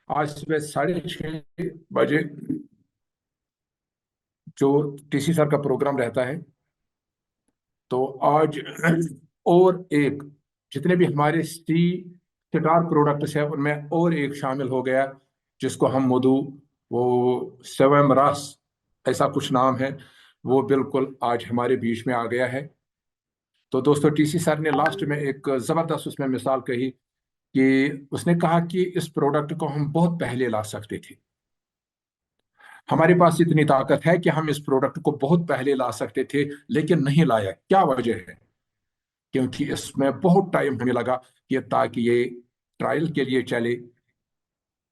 आज सुबह 6:30 बजे जो टीसी सर का प्रोग्राम रहता है, तो आज और एक, जितने भी हमारे सी स्टार प्रोडक्ट्स है उनमें और एक शामिल हो गया, जिसको हम मधु, वो स्वयं रास, ऐसा कुछ नाम है, वो बिल्कुल आज हमारे बीच में आ गया है। तो दोस्तों, टीसी सर ने लास्ट में एक जबरदस्त उसमें मिसाल कही कि उसने कहा कि इस प्रोडक्ट को हम बहुत पहले ला सकते थे। हमारे पास इतनी ताकत है कि हम इस प्रोडक्ट को बहुत पहले ला सकते थे, लेकिन नहीं लाया। क्या वजह है? क्योंकि इसमें बहुत टाइम हमें लगा कि ताकि ये ट्रायल के लिए चले,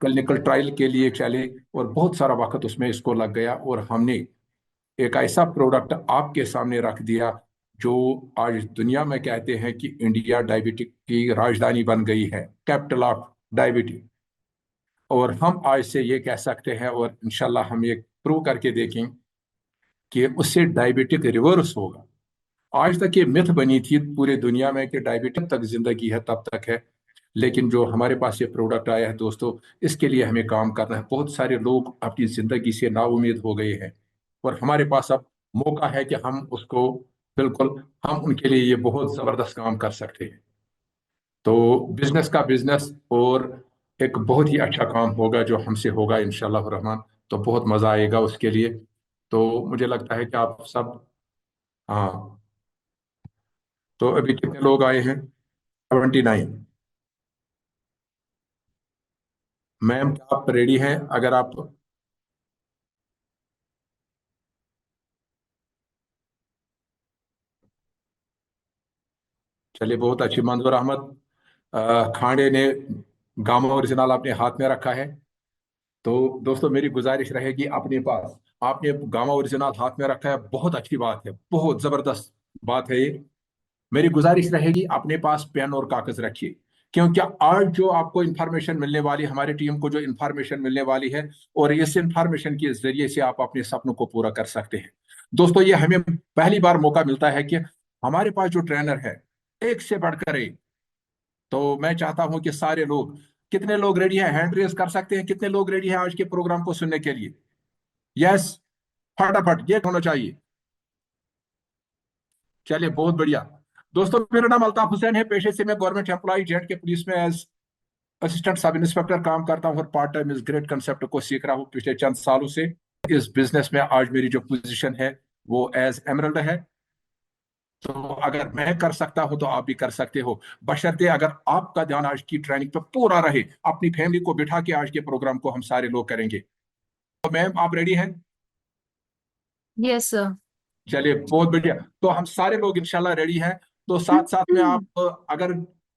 क्लिनिकल ट्रायल के लिए चले, और बहुत सारा वक्त उसमें इसको लग गया, और हमने एक ऐसा प्रोडक्ट आपके सामने रख दिया जो आज दुनिया में कहते हैं कि इंडिया डायबिटिक की राजधानी बन गई है, कैपिटल ऑफ डायबिटिक। और हम आज से ये कह सकते हैं, और इंशाल्लाह हम ये प्रूव करके देखें कि उससे डायबिटिक रिवर्स होगा। आज तक ये मिथ बनी थी पूरे दुनिया में कि डायबिटिक तक जिंदगी है तब तक है, लेकिन जो हमारे पास ये प्रोडक्ट आया है दोस्तों, इसके लिए हमें काम करना है। बहुत सारे लोग अपनी जिंदगी से नाउम्मीद हो गए हैं, और हमारे पास अब मौका है कि हम उसको बिल्कुल, हम उनके लिए ये बहुत जबरदस्त काम कर सकते हैं। तो बिजनेस का बिजनेस, और एक बहुत ही अच्छा काम होगा जो हमसे होगा इंशाल्लाह रहमान। तो बहुत मजा आएगा उसके लिए। तो मुझे लगता है कि आप सब, हाँ, तो अभी कितने लोग आए हैं? 79। मैम, क्या आप रेडी हैं? अगर आप, चलिए, बहुत अच्छी। मंजूर अहमद खांडे ने गामा ओरिजिनल अपने हाथ में रखा है। तो दोस्तों, मेरी गुजारिश रहेगी, अपने पास, आपने गामा ओरिजिनल हाथ में रखा है, बहुत अच्छी बात है, बहुत जबरदस्त बात है ये। मेरी गुजारिश रहेगी, अपने पास पेन और कागज रखिए, क्योंकि आज जो आपको इंफॉर्मेशन मिलने वाली, हमारी टीम को जो इंफॉर्मेशन मिलने वाली है, और इस इंफॉर्मेशन के जरिए से आप अपने सपनों को पूरा कर सकते हैं। दोस्तों, ये हमें पहली बार मौका मिलता है कि हमारे पास जो ट्रेनर है, एक से बढ़कर एक। तो मैं चाहता हूं कि सारे लोग, कितने लोग रेडी हैं? हैंड रेज कर सकते हैं, कितने लोग रेडी हैं आज के प्रोग्राम को सुनने के लिए? यस, फटाफट ये होना चाहिए। चलिए, बहुत बढ़िया। दोस्तों, मेरा नाम अल्ताफ हुसैन है, पेशे से मैं गवर्नमेंट एम्प्लॉय जेट के पुलिस में एज असिस्टेंट सब इंस्पेक्टर काम करता हूँ, और पार्ट टाइम इस ग्रेट कंसेप्ट को सीख रहा हूँ पिछले चंद सालों से। इस बिजनेस में आज मेरी जो पोजीशन है वो एज एमरल्ड है। तो अगर मैं कर सकता हूं तो आप भी कर सकते हो, बशर्ते अगर आपका ध्यान आज की ट्रेनिंग पे पूरा रहे। अपनी फैमिली को बिठा के आज के प्रोग्राम को हम सारे लोग करेंगे। तो मैम, आप रेडी हैं? Yes sir. चलिए, बहुत बढ़िया। तो हम सारे लोग इंशाल्लाह रेडी हैं। तो साथ साथ में आप, अगर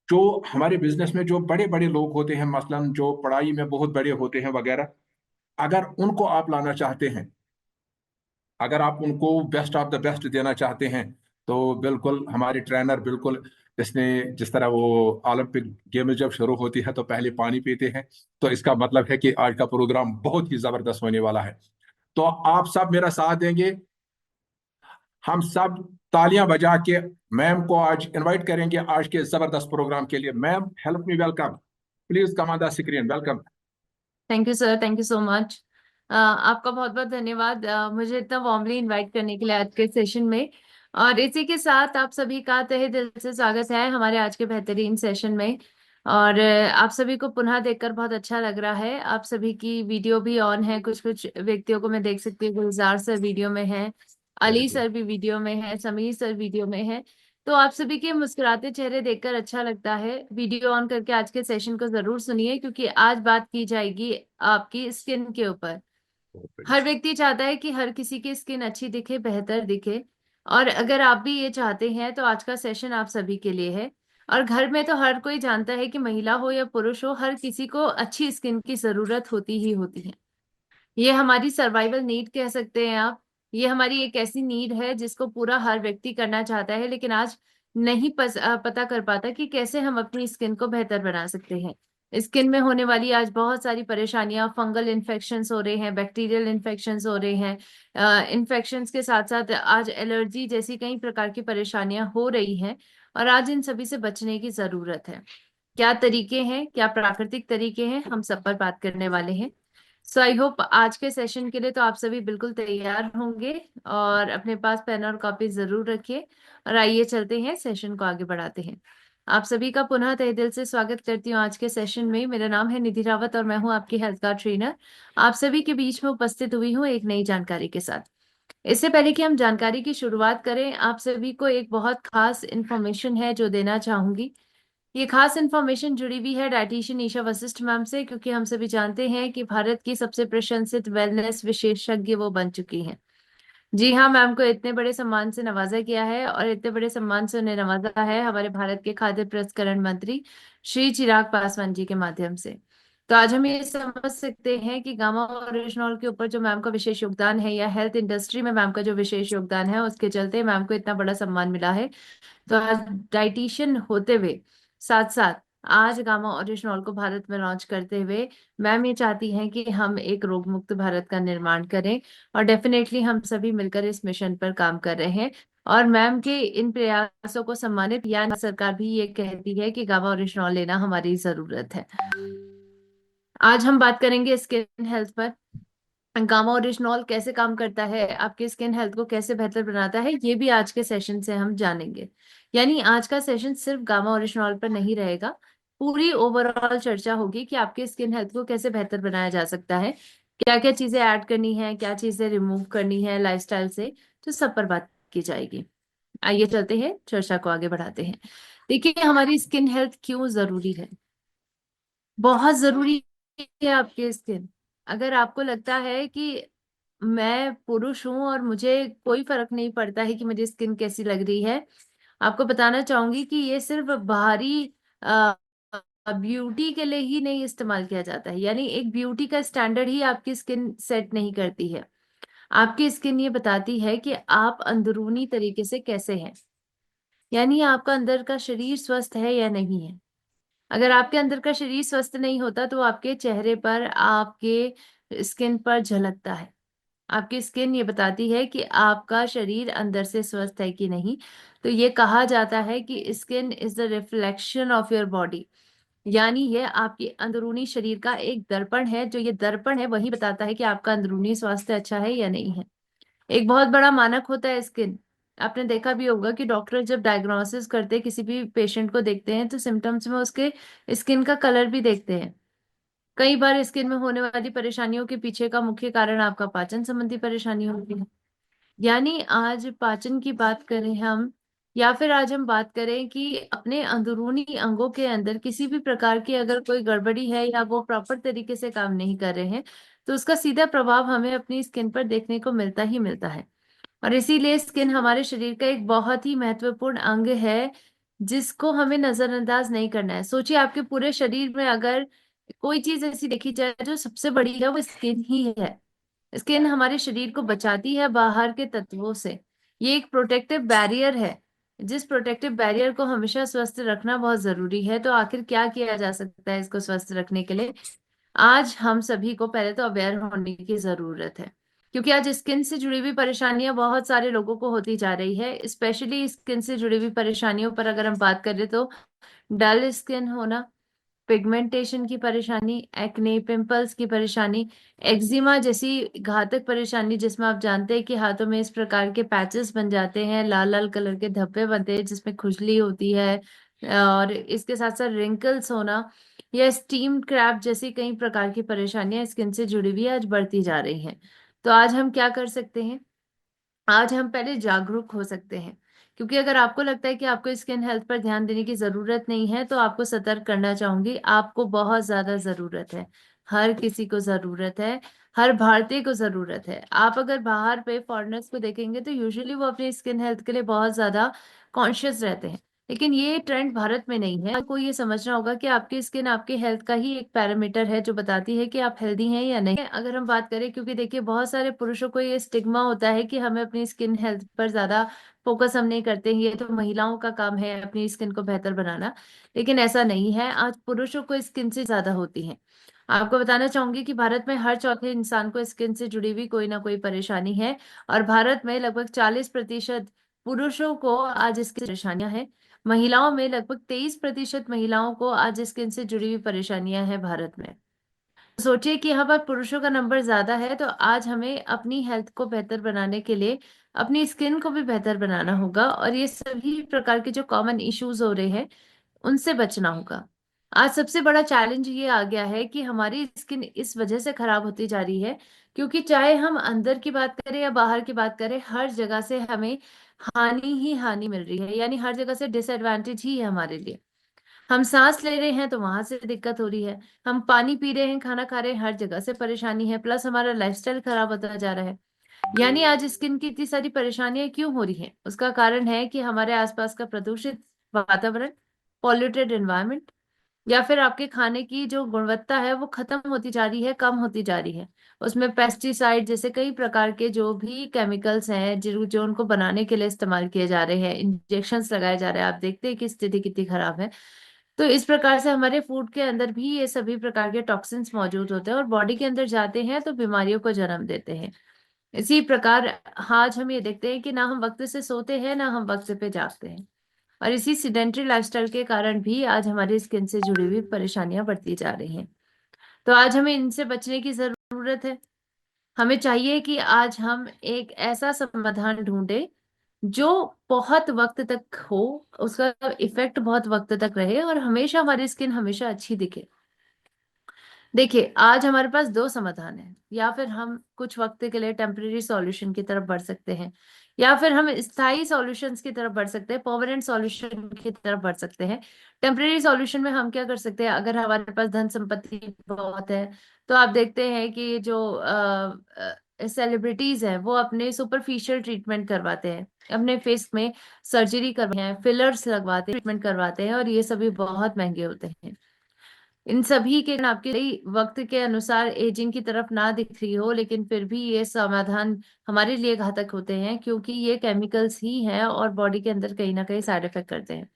जो हमारे बिजनेस में जो बड़े बड़े लोग होते हैं, मसलन जो पढ़ाई में बहुत बड़े होते हैं वगैरह, अगर उनको आप लाना चाहते हैं, अगर आप उनको बेस्ट ऑफ द बेस्ट देना चाहते हैं, तो बिल्कुल हमारे ट्रेनर, बिल्कुल, इसने, जिस तरह वो ओलंपिक गेम जब शुरू होती है तो पहले पानी पीते हैं, तो इसका मतलब है कि आज का प्रोग्राम बहुत ही जबरदस्त होने वाला है। तो आप सब मेरा साथ देंगे, हम सब तालियां बजा के मैम को आज इनवाइट करेंगे आज के जबरदस्त प्रोग्राम के लिए। Ma'am, help me welcome, please come on the screen, welcome. Thank you sir, thank you so much. आपका बहुत बहुत धन्यवाद मुझे इतना वार्मली इनवाइट करने के लिए आज के सेशन में। और इसी के साथ आप सभी का तहे दिल से स्वागत है हमारे आज के बेहतरीन सेशन में। और आप सभी को पुनः देखकर बहुत अच्छा लग रहा है। आप सभी की वीडियो भी ऑन है, कुछ कुछ व्यक्तियों को मैं देख सकती हूँ। गुलजार सर वीडियो में है, वेरी अली गुड। सर भी वीडियो में है, समीर सर वीडियो में है। तो आप सभी के मुस्कुराते चेहरे देखकर अच्छा लगता है। वीडियो ऑन करके आज के सेशन को जरूर सुनिए, क्योंकि आज बात की जाएगी आपकी स्किन के ऊपर। बहुत हर बढ़िया। व्यक्ति चाहता है कि हर किसी की स्किन अच्छी दिखे, बेहतर दिखे। और अगर आप भी ये चाहते हैं तो आज का सेशन आप सभी के लिए है। और घर में तो हर कोई जानता है कि महिला हो या पुरुष हो, हर किसी को अच्छी स्किन की जरूरत होती ही होती है। ये हमारी सर्वाइवल नीड कह सकते हैं आप। ये हमारी एक ऐसी नीड है जिसको पूरा हर व्यक्ति करना चाहता है, लेकिन आज नहीं पता कर पाता कि कैसे हम अपनी स्किन को बेहतर बना सकते हैं। स्किन में होने वाली आज बहुत सारी परेशानियां, फंगल इन्फेक्शंस हो रहे हैं, बैक्टीरियल इन्फेक्शंस हो रहे हैं। इन्फेक्शंस के साथ साथ आज एलर्जी जैसी कई प्रकार की परेशानियां हो रही हैं। और आज इन सभी से बचने की जरूरत है। क्या तरीके हैं, क्या प्राकृतिक तरीके हैं, हम सब पर बात करने वाले हैं। सो आई होप आज के सेशन के लिए तो आप सभी बिल्कुल तैयार होंगे और अपने पास पेन और कॉपी जरूर रखिए। और आइए चलते हैं, सेशन को आगे बढ़ाते हैं। आप सभी का पुनः तहे दिल से स्वागत करती हूँ आज के सेशन में। मेरा नाम है निधि रावत और मैं हूँ आपकी हेल्थ कार्ड ट्रेनर। आप सभी के बीच में उपस्थित हुई हूँ एक नई जानकारी के साथ। इससे पहले कि हम जानकारी की शुरुआत करें, आप सभी को एक बहुत खास इन्फॉर्मेशन है जो देना चाहूंगी। ये खास इन्फॉर्मेशन जुड़ी हुई है डाइटिशियन ईशा वशिष्ठ मैम से, क्योंकि हम सभी जानते हैं कि भारत की सबसे प्रशंसित वेलनेस विशेषज्ञ वो बन चुकी हैं। जी हाँ, मैम को इतने बड़े सम्मान से नवाजा गया है और इतने बड़े सम्मान से उन्हें नवाजा है हमारे भारत के खाद्य प्रसंस्करण मंत्री श्री चिराग पासवान जी के माध्यम से। तो आज हम ये समझ सकते हैं कि गामा और रेशनॉल के ऊपर जो मैम का विशेष योगदान है, या हेल्थ इंडस्ट्री में मैम का जो विशेष योगदान है, उसके चलते मैम को इतना बड़ा सम्मान मिला है। तो आज डाइटिशियन होते हुए साथ साथ आज गामा ओरिजिनॉल को भारत में लॉन्च करते हुए मैम ये चाहती हैं कि हम एक रोग मुक्त भारत का निर्माण करें। और डेफिनेटली हम सभी मिलकर इस मिशन पर काम कर रहे हैं। और मैम के इन प्रयासों को सम्मानित या सरकार भी ये कहती है कि गामा ओरिजिनॉल लेना हमारी जरूरत है। आज हम बात करेंगे स्किन हेल्थ पर। गामा ओरिजिनॉल कैसे काम करता है, आपके स्किन हेल्थ को कैसे बेहतर बनाता है, ये भी आज के सेशन से हम जानेंगे। यानी आज का सेशन सिर्फ गामा ओरिजिनॉल पर नहीं रहेगा, पूरी ओवरऑल चर्चा होगी कि आपके स्किन हेल्थ को कैसे बेहतर बनाया जा सकता है, क्या क्या चीजें ऐड करनी है, क्या चीजें रिमूव करनी है लाइफस्टाइल से, तो सब पर बात की जाएगी। आइए चलते हैं, चर्चा को आगे बढ़ाते हैं। देखिए, हमारी स्किन हेल्थ क्यों जरूरी है। बहुत जरूरी है आपकी स्किन। अगर आपको लगता है कि मैं पुरुष हूं और मुझे कोई फर्क नहीं पड़ता है कि मेरी स्किन कैसी लग रही है, आपको बताना चाहूंगी कि ये सिर्फ बाहरी ब्यूटी के लिए ही नहीं इस्तेमाल किया जाता है। यानी एक ब्यूटी का स्टैंडर्ड ही आपकी स्किन सेट नहीं करती है। आपकी स्किन ये बताती है कि आप अंदरूनी तरीके से कैसे हैं, यानी आपका अंदर का शरीर स्वस्थ है या नहीं है। अगर आपके अंदर का शरीर स्वस्थ नहीं होता तो आपके चेहरे पर, आपके स्किन पर झलकता है। आपकी स्किन ये बताती है कि आपका शरीर अंदर से स्वस्थ है कि नहीं। तो ये कहा जाता है कि skin is the reflection of your body. यानी ये आपके अंदरूनी शरीर का एक दर्पण है। जो ये दर्पण है वही बताता है कि आपका अंदरूनी स्वास्थ्य अच्छा है या नहीं है। एक बहुत बड़ा मानक होता है स्किन। आपने देखा भी होगा कि डॉक्टर जब डायग्नोसिस करते हैं, किसी भी पेशेंट को देखते हैं, तो सिम्टम्स में उसके स्किन का कलर भी देखते हैं। कई बार स्किन में होने वाली परेशानियों के पीछे का मुख्य कारण आपका पाचन संबंधी परेशानी होती है। यानी आज पाचन की बात करें हम, या फिर आज हम बात करें कि अपने अंदरूनी अंगों के अंदर किसी भी प्रकार की अगर कोई गड़बड़ी है या वो प्रॉपर तरीके से काम नहीं कर रहे हैं, तो उसका सीधा प्रभाव हमें अपनी स्किन पर देखने को मिलता ही मिलता है। और इसीलिए स्किन हमारे शरीर का एक बहुत ही महत्वपूर्ण अंग है, जिसको हमें नजरअंदाज नहीं करना है। सोचिए, आपके पूरे शरीर में अगर कोई चीज ऐसी देखी जाए जो सबसे बड़ी है, वो स्किन ही है। स्किन हमारे शरीर को बचाती है बाहर के तत्वों से। ये एक प्रोटेक्टिव बैरियर है, जिस प्रोटेक्टिव बैरियर को हमेशा स्वस्थ रखना बहुत जरूरी है। तो आखिर क्या किया जा सकता है इसको स्वस्थ रखने के लिए? आज हम सभी को पहले तो अवेयर होने की जरूरत है, क्योंकि आज स्किन से जुड़ी हुई परेशानियां बहुत सारे लोगों को होती जा रही है। स्पेशली स्किन से जुड़ी हुई परेशानियों पर अगर हम बात करें तो डल स्किन होना, पिगमेंटेशन की परेशानी, एक्ने, पिंपल्स की परेशानी, एक्जिमा जैसी घातक परेशानी, जिसमें आप जानते हैं कि हाथों में इस प्रकार के पैचेस बन जाते हैं, लाल लाल कलर के धब्बे बनते हैं जिसमें खुजली होती है। और इसके साथ साथ रिंकल्स होना, या स्टीम क्रैप जैसी कई प्रकार की परेशानियां स्किन से जुड़ी हुई आज बढ़ती जा रही हैं। तो आज हम क्या कर सकते हैं? आज हम पहले जागरूक हो सकते हैं। क्योंकि अगर आपको लगता है कि आपको स्किन हेल्थ पर ध्यान देने की जरूरत नहीं है, तो आपको सतर्क करना चाहूंगी। आपको बहुत ज्यादा जरूरत है, हर किसी को जरूरत है, हर भारतीय को जरूरत है। आप अगर बाहर पे फॉरेनर्स को देखेंगे तो यूजुअली वो अपनी स्किन हेल्थ के लिए बहुत ज्यादा कॉन्शियस रहते हैं। लेकिन ये ट्रेंड भारत में नहीं है। आपको ये समझना होगा कि आपकी स्किन आपके हेल्थ का ही एक पैरामीटर है, जो बताती है कि आप हेल्दी हैं या नहीं। अगर हम बात करें, क्योंकि देखिए बहुत सारे पुरुषों को ये स्टिग्मा होता है कि हमें अपनी स्किन हेल्थ पर ज्यादा फोकस हम नहीं करते हैं, ये तो महिलाओं का काम है अपनी स्किन को बेहतर बनाना। लेकिन ऐसा नहीं है, आज पुरुषों को स्किन से ज्यादा होती है। आपको बताना चाहूंगी कि भारत में हर चौथे इंसान को स्किन से जुड़ी हुई कोई ना कोई परेशानी है। और भारत में लगभग 40% पुरुषों को आज इसकी परेशानियां हैं। महिलाओं में लगभग 23% महिलाओं को आज स्किन से जुड़ी हुई परेशानियां हैं भारत में। सोचिए कि यहाँ पर पुरुषों का नंबर ज्यादा है, तो आज हमें अपनी हेल्थ को बेहतर बनाने के लिए अपनी स्किन को भी बेहतर बनाना होगा, और ये सभी प्रकार के जो कॉमन इश्यूज हो रहे हैं उनसे बचना होगा। आज सबसे बड़ा चैलेंज ये आ गया है कि हमारी स्किन इस वजह से खराब होती जा रही है क्योंकि चाहे हम अंदर की बात करें या बाहर की बात करें, हर जगह से हमें हानि ही हानि मिल रही है, यानी हर जगह से डिसएडवांटेज ही है हमारे लिए। हम सांस ले रहे हैं तो वहां से दिक्कत हो रही है, हम पानी पी रहे हैं, खाना खा रहे हैं, हर जगह से परेशानी है, प्लस हमारा लाइफस्टाइल खराब होता जा रहा है। यानी आज स्किन की इतनी सारी परेशानियां क्यों हो रही हैं? उसका कारण है कि हमारे आसपास का प्रदूषित वातावरण, पॉल्यूटेड एनवायरनमेंट, या फिर आपके खाने की जो गुणवत्ता है वो खत्म होती जा रही है, कम होती जा रही है। उसमें पेस्टिसाइड जैसे कई प्रकार के जो भी केमिकल्स हैं जो जो उनको बनाने के लिए इस्तेमाल किए जा रहे हैं, इंजेक्शंस लगाए जा रहे हैं, आप देखते हैं कि स्थिति कितनी खराब है। तो इस प्रकार से हमारे फूड के अंदर भी ये सभी प्रकार के टॉक्सिन्स मौजूद होते हैं और बॉडी के अंदर जाते हैं तो बीमारियों को जन्म देते हैं। इसी प्रकार आज हम ये देखते हैं कि ना हम वक्त से सोते हैं ना हम वक्त पे जागते हैं, और इसी सिडेंट्री लाइफस्टाइल के कारण भी आज हमारी स्किन से जुड़ी हुई परेशानियां बढ़ती जा रही हैं। तो आज हमें इनसे बचने की जरूरत है। हमें चाहिए कि आज हम एक ऐसा समाधान ढूंढे जो बहुत वक्त तक हो, उसका इफेक्ट बहुत वक्त तक रहे और हमेशा हमारी स्किन हमेशा अच्छी दिखे। देखिए, आज हमारे पास दो समाधान है, या फिर हम कुछ वक्त के लिए टेम्परेरी सॉल्यूशन की तरफ बढ़ सकते हैं, या फिर हम स्थायी सॉल्यूशंस की तरफ बढ़ सकते हैं, परमानेंट सॉल्यूशन की तरफ बढ़ सकते हैं। टेम्परेरी सॉल्यूशन में हम क्या कर सकते हैं? अगर हमारे पास धन संपत्ति बहुत है तो आप देखते हैं कि जो सेलिब्रिटीज हैं वो अपने सुपरफिशियल ट्रीटमेंट करवाते हैं, अपने फेस में सर्जरी करवाते हैं, फिलर्स लगवाते हैं, ट्रीटमेंट करवाते हैं, और ये सभी बहुत महंगे होते हैं। इन सभी के आपके सही वक्त के अनुसार एजिंग की तरफ ना दिख रही हो, लेकिन फिर भी ये समाधान हमारे लिए घातक होते हैं क्योंकि ये केमिकल्स ही हैं और बॉडी के अंदर कहीं ना कहीं साइड इफेक्ट करते हैं।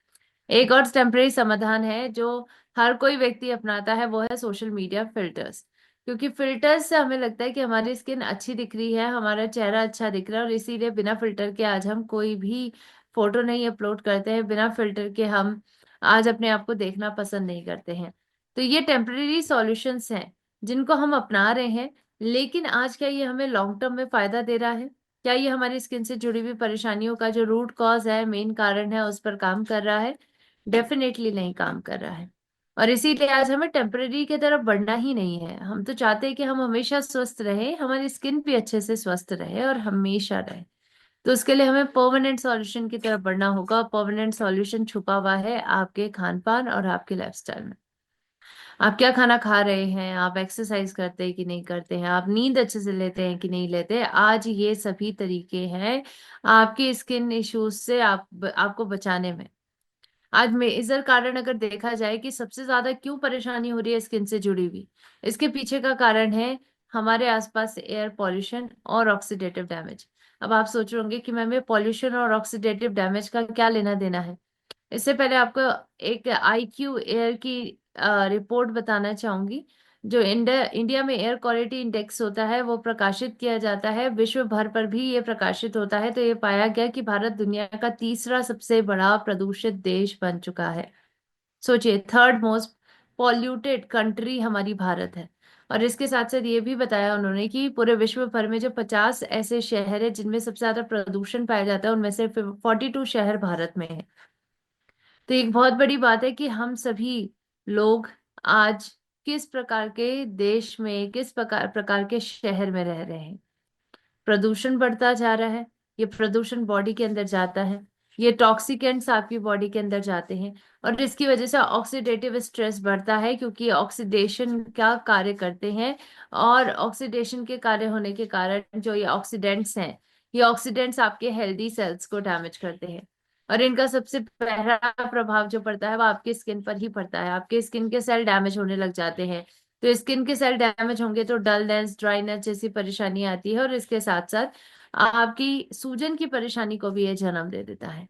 एक और टेम्परेरी समाधान है जो हर कोई व्यक्ति अपनाता है, वो है सोशल मीडिया फिल्टर्स। क्योंकि फिल्टर्स से हमें लगता है कि हमारी स्किन अच्छी दिख रही है, हमारा चेहरा अच्छा दिख रहा है, और इसीलिए बिना फिल्टर के आज हम कोई भी फोटो नहीं अपलोड करते हैं, बिना फिल्टर के हम आज अपने आप को देखना पसंद नहीं करते हैं। तो ये टेम्परेरी सॉल्यूशंस हैं जिनको हम अपना रहे हैं, लेकिन आज क्या ये हमें लॉन्ग टर्म में फायदा दे रहा है? क्या ये हमारी स्किन से जुड़ी हुई परेशानियों का जो रूट कॉज है, मेन कारण है, उस पर काम कर रहा है? डेफिनेटली नहीं काम कर रहा है। और इसीलिए आज हमें टेम्परेरी की तरफ बढ़ना ही नहीं है। हम तो चाहते हैं कि हम हमेशा स्वस्थ रहे, हमारी स्किन भी अच्छे से स्वस्थ रहे और हमेशा रहे। तो उसके लिए हमें परमानेंट सॉल्यूशन की तरफ बढ़ना होगा। परमानेंट सॉल्यूशन छुपा हुआ है आपके खान पान और आपके लाइफस्टाइल में। आप क्या खाना खा रहे हैं, आप एक्सरसाइज करते हैं कि नहीं करते हैं, आप नींद अच्छे से लेते हैं कि नहीं लेते, आज ये सभी तरीके हैं आपके स्किन इश्यूज से आपको बचाने में। आज मेजर कारण अगर देखा जाए कि सबसे ज्यादा क्यों परेशानी हो रही है स्किन से जुड़ी हुई, इसके पीछे का कारण है हमारे आसपास एयर पॉल्यूशन और ऑक्सीडेटिव डैमेज। अब आप सोच रहे होंगे कि मैम, पॉल्यूशन और ऑक्सीडेटिव डैमेज का क्या लेना देना है? इससे पहले आपको एक आईक्यू एयर की रिपोर्ट बताना चाहूंगी। जो इंडिया में एयर क्वालिटी इंडेक्स होता है वो प्रकाशित किया जाता है, विश्व भर पर भी ये प्रकाशित होता है, तो ये पाया गया कि भारत दुनिया का तीसरा सबसे बड़ा प्रदूषित देश बन चुका है। सोचिए, थर्ड मोस्ट पॉल्यूटेड कंट्री हमारी भारत है। और इसके साथ साथ ये भी बताया उन्होंने कि पूरे विश्व भर में जो 50 ऐसे शहर है जिनमें सबसे ज्यादा प्रदूषण पाया जाता है, उनमें से 42 शहर भारत में है। तो एक बहुत बड़ी बात है कि हम सभी लोग आज किस प्रकार के देश में, किस प्रकार प्रकार के शहर में रह रहे हैं। प्रदूषण बढ़ता जा रहा है, ये प्रदूषण बॉडी के अंदर जाता है, ये टॉक्सिकेंट्स आपकी बॉडी के अंदर जाते हैं, और इसकी वजह से ऑक्सीडेटिव स्ट्रेस बढ़ता है क्योंकि ऑक्सीडेशन का कार्य करते हैं। और ऑक्सीडेशन के कार्य होने के कारण जो ये ऑक्सीडेंट्स हैं, ये ऑक्सीडेंट्स आपके हेल्दी सेल्स को डैमेज करते हैं, और इनका सबसे पहला प्रभाव जो पड़ता है वो आपके स्किन पर ही पड़ता है। आपके स्किन के सेल डैमेज होने लग जाते हैं, तो स्किन के सेल डैमेज होंगे तो डलनेस, ड्राइनेस जैसी परेशानी आती है, और इसके साथ साथ आपकी सूजन की परेशानी को भी ये जन्म दे देता है।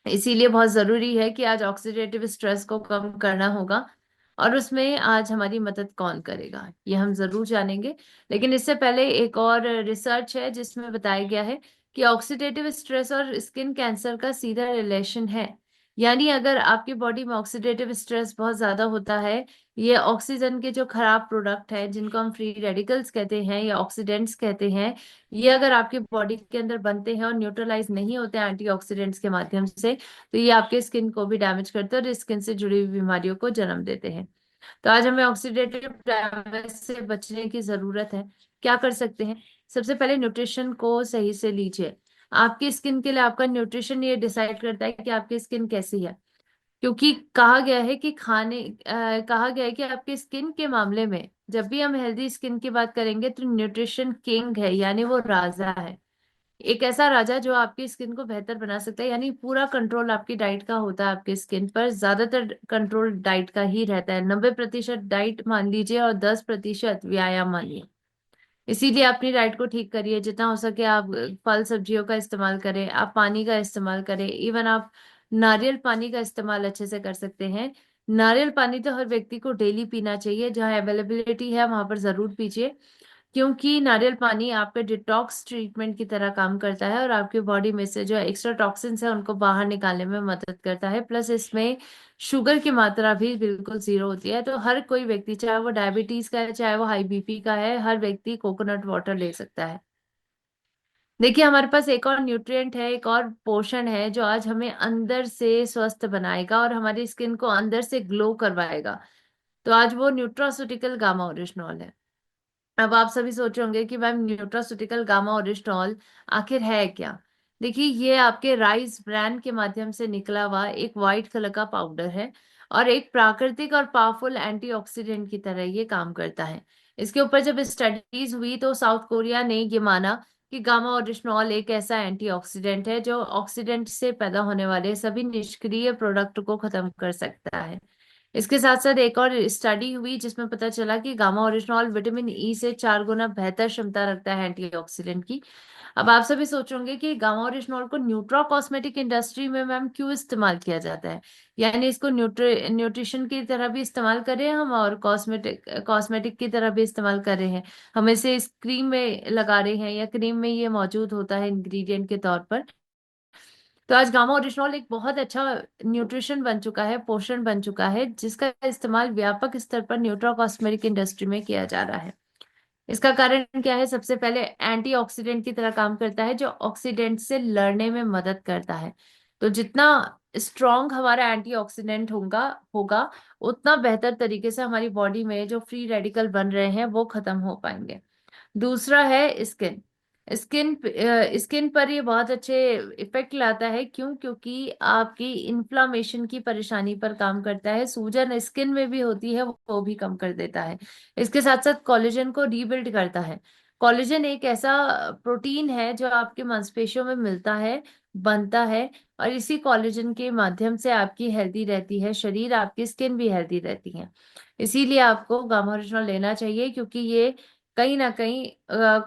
इसीलिए बहुत जरूरी है कि आज ऑक्सीडेटिव स्ट्रेस को कम करना होगा, और उसमें आज हमारी मदद कौन करेगा ये हम जरूर जानेंगे। लेकिन इससे पहले एक और रिसर्च है जिसमें बताया गया है कि ऑक्सीडेटिव स्ट्रेस और स्किन कैंसर का सीधा रिलेशन है। यानी अगर आपकी बॉडी में ऑक्सीडेटिव स्ट्रेस बहुत ज्यादा होता है, ये ऑक्सीजन के जो खराब प्रोडक्ट है जिनको हम फ्री रेडिकल्स कहते हैं या ऑक्सीडेंट्स कहते हैं, ये अगर आपकी बॉडी के अंदर बनते हैं और न्यूट्रलाइज नहीं होते हैं एंटीऑक्सीडेंट्स के माध्यम से, तो ये आपके स्किन को भी डैमेज करते हैं और स्किन से जुड़ी हुई बीमारियों को जन्म देते हैं। तो आज हमें ऑक्सीडेटिव डैमेज से बचने की जरूरत है। क्या कर सकते हैं? सबसे पहले न्यूट्रिशन को सही से लीजिए। आपकी स्किन के लिए आपका न्यूट्रिशन ये डिसाइड करता है कि आपकी स्किन कैसी है। क्योंकि कहा गया है कि कहा गया है कि आपके स्किन के मामले में जब भी हम हेल्दी स्किन की बात करेंगे तो न्यूट्रिशन किंग है, यानी वो राजा है। एक ऐसा राजा जो आपकी स्किन को बेहतर बना सकता है, यानी पूरा कंट्रोल आपकी डाइट का होता है आपकी स्किन पर। ज्यादातर कंट्रोल डाइट का ही रहता है, 90% डाइट मान लीजिए और 10% व्यायाम मानिए। इसीलिए अपनी डाइट को ठीक करिए, जितना हो सके आप फल सब्जियों का इस्तेमाल करें, आप पानी का इस्तेमाल करें, इवन आप नारियल पानी का इस्तेमाल अच्छे से कर सकते हैं। नारियल पानी तो हर व्यक्ति को डेली पीना चाहिए, जहाँ अवेलेबिलिटी है वहां पर जरूर पीजिए। क्योंकि नारियल पानी आपके डिटॉक्स ट्रीटमेंट की तरह काम करता है और आपकी बॉडी में से जो एक्स्ट्रा टॉक्सिन्स है उनको बाहर निकालने में मदद करता है। प्लस इसमें शुगर की मात्रा भी बिल्कुल जीरो होती है। तो हर कोई व्यक्ति, चाहे वो डायबिटीज का है चाहे वो हाई बीपी का है, हर व्यक्ति कोकोनट वाटर ले सकता है। देखिए, हमारे पास एक और न्यूट्रिएंट है, एक और पोषण है जो आज हमें अंदर से स्वस्थ बनाएगा और हमारी स्किन को अंदर से ग्लो करवाएगा। तो आज वो न्यूट्रास्यूटिकल गामा ओरिजिनॉल है। अब आप सभी सोच रहे होंगे कि मैम न्यूट्रास्यूटिकल गामा ओरिजिनॉल आखिर है क्या? देखिए, ये आपके राइस ब्रांड के माध्यम से निकला हुआ एक वाइट कलर का पाउडर है और एक प्राकृतिक और पावरफुल एंटीऑक्सीडेंट की तरह ये काम करता है। इसके ऊपर जब स्टडीज हुई तो साउथ कोरिया ने ये माना कि गामा ओरिजिनॉल एक ऐसा एंटीऑक्सीडेंट है जो ऑक्सीडेंट से पैदा होने वाले सभी निष्क्रिय प्रोडक्ट को खत्म कर सकता है। इसके साथ साथ एक और स्टडी हुई जिसमें पता चला कि गामा ओरिजिनॉल विटामिन ई से 4 गुना बेहतर क्षमता रखता है एंटीऑक्सीडेंट की। अब आप सभी सोचोगे कि गामा ओरिजिनॉल को न्यूट्रा कॉस्मेटिक इंडस्ट्री में मैम क्यों इस्तेमाल किया जाता है? यानी इसको न्यूट्रिशन की तरह भी इस्तेमाल कर रहे हैं हम और कॉस्मेटिक कॉस्मेटिक की तरह भी इस्तेमाल कर रहे हैं। हम इसे इस क्रीम में लगा रहे हैं या क्रीम में ये मौजूद होता है इंग्रेडिएंट के तौर पर। तो आज गामा ओरिजिनॉल एक बहुत अच्छा न्यूट्रिशन बन चुका है, पोषण बन चुका है, जिसका इस्तेमाल व्यापक स्तर पर न्यूट्रा कॉस्मेटिक इंडस्ट्री में किया जा रहा है। इसका कारण क्या है? सबसे पहले एंटीऑक्सीडेंट की तरह काम करता है जो ऑक्सीडेंट से लड़ने में मदद करता है। तो जितना स्ट्रॉन्ग हमारा एंटीऑक्सीडेंट होगा होगा उतना बेहतर तरीके से हमारी बॉडी में जो फ्री रेडिकल बन रहे हैं वो खत्म हो पाएंगे। दूसरा है स्किन। स्किन पर ये बहुत अच्छे इफेक्ट लाता है। क्यों? क्योंकि आपकी इन्फ्लामेशन की परेशानी पर काम करता है। सूजन स्किन में भी होती है, वो भी कम कर देता है। इसके साथ साथ कोलेजन को रीबिल्ड करता है। कोलेजन एक ऐसा प्रोटीन है जो आपके मांसपेशियों में मिलता है, बनता है, और इसी कोलेजन के माध्यम से आपकी हेल्दी रहती है शरीर, आपकी स्किन भी हेल्दी रहती है। इसीलिए आपको गामा ओरिजिनल लेना चाहिए, क्योंकि ये कहीं ना कहीं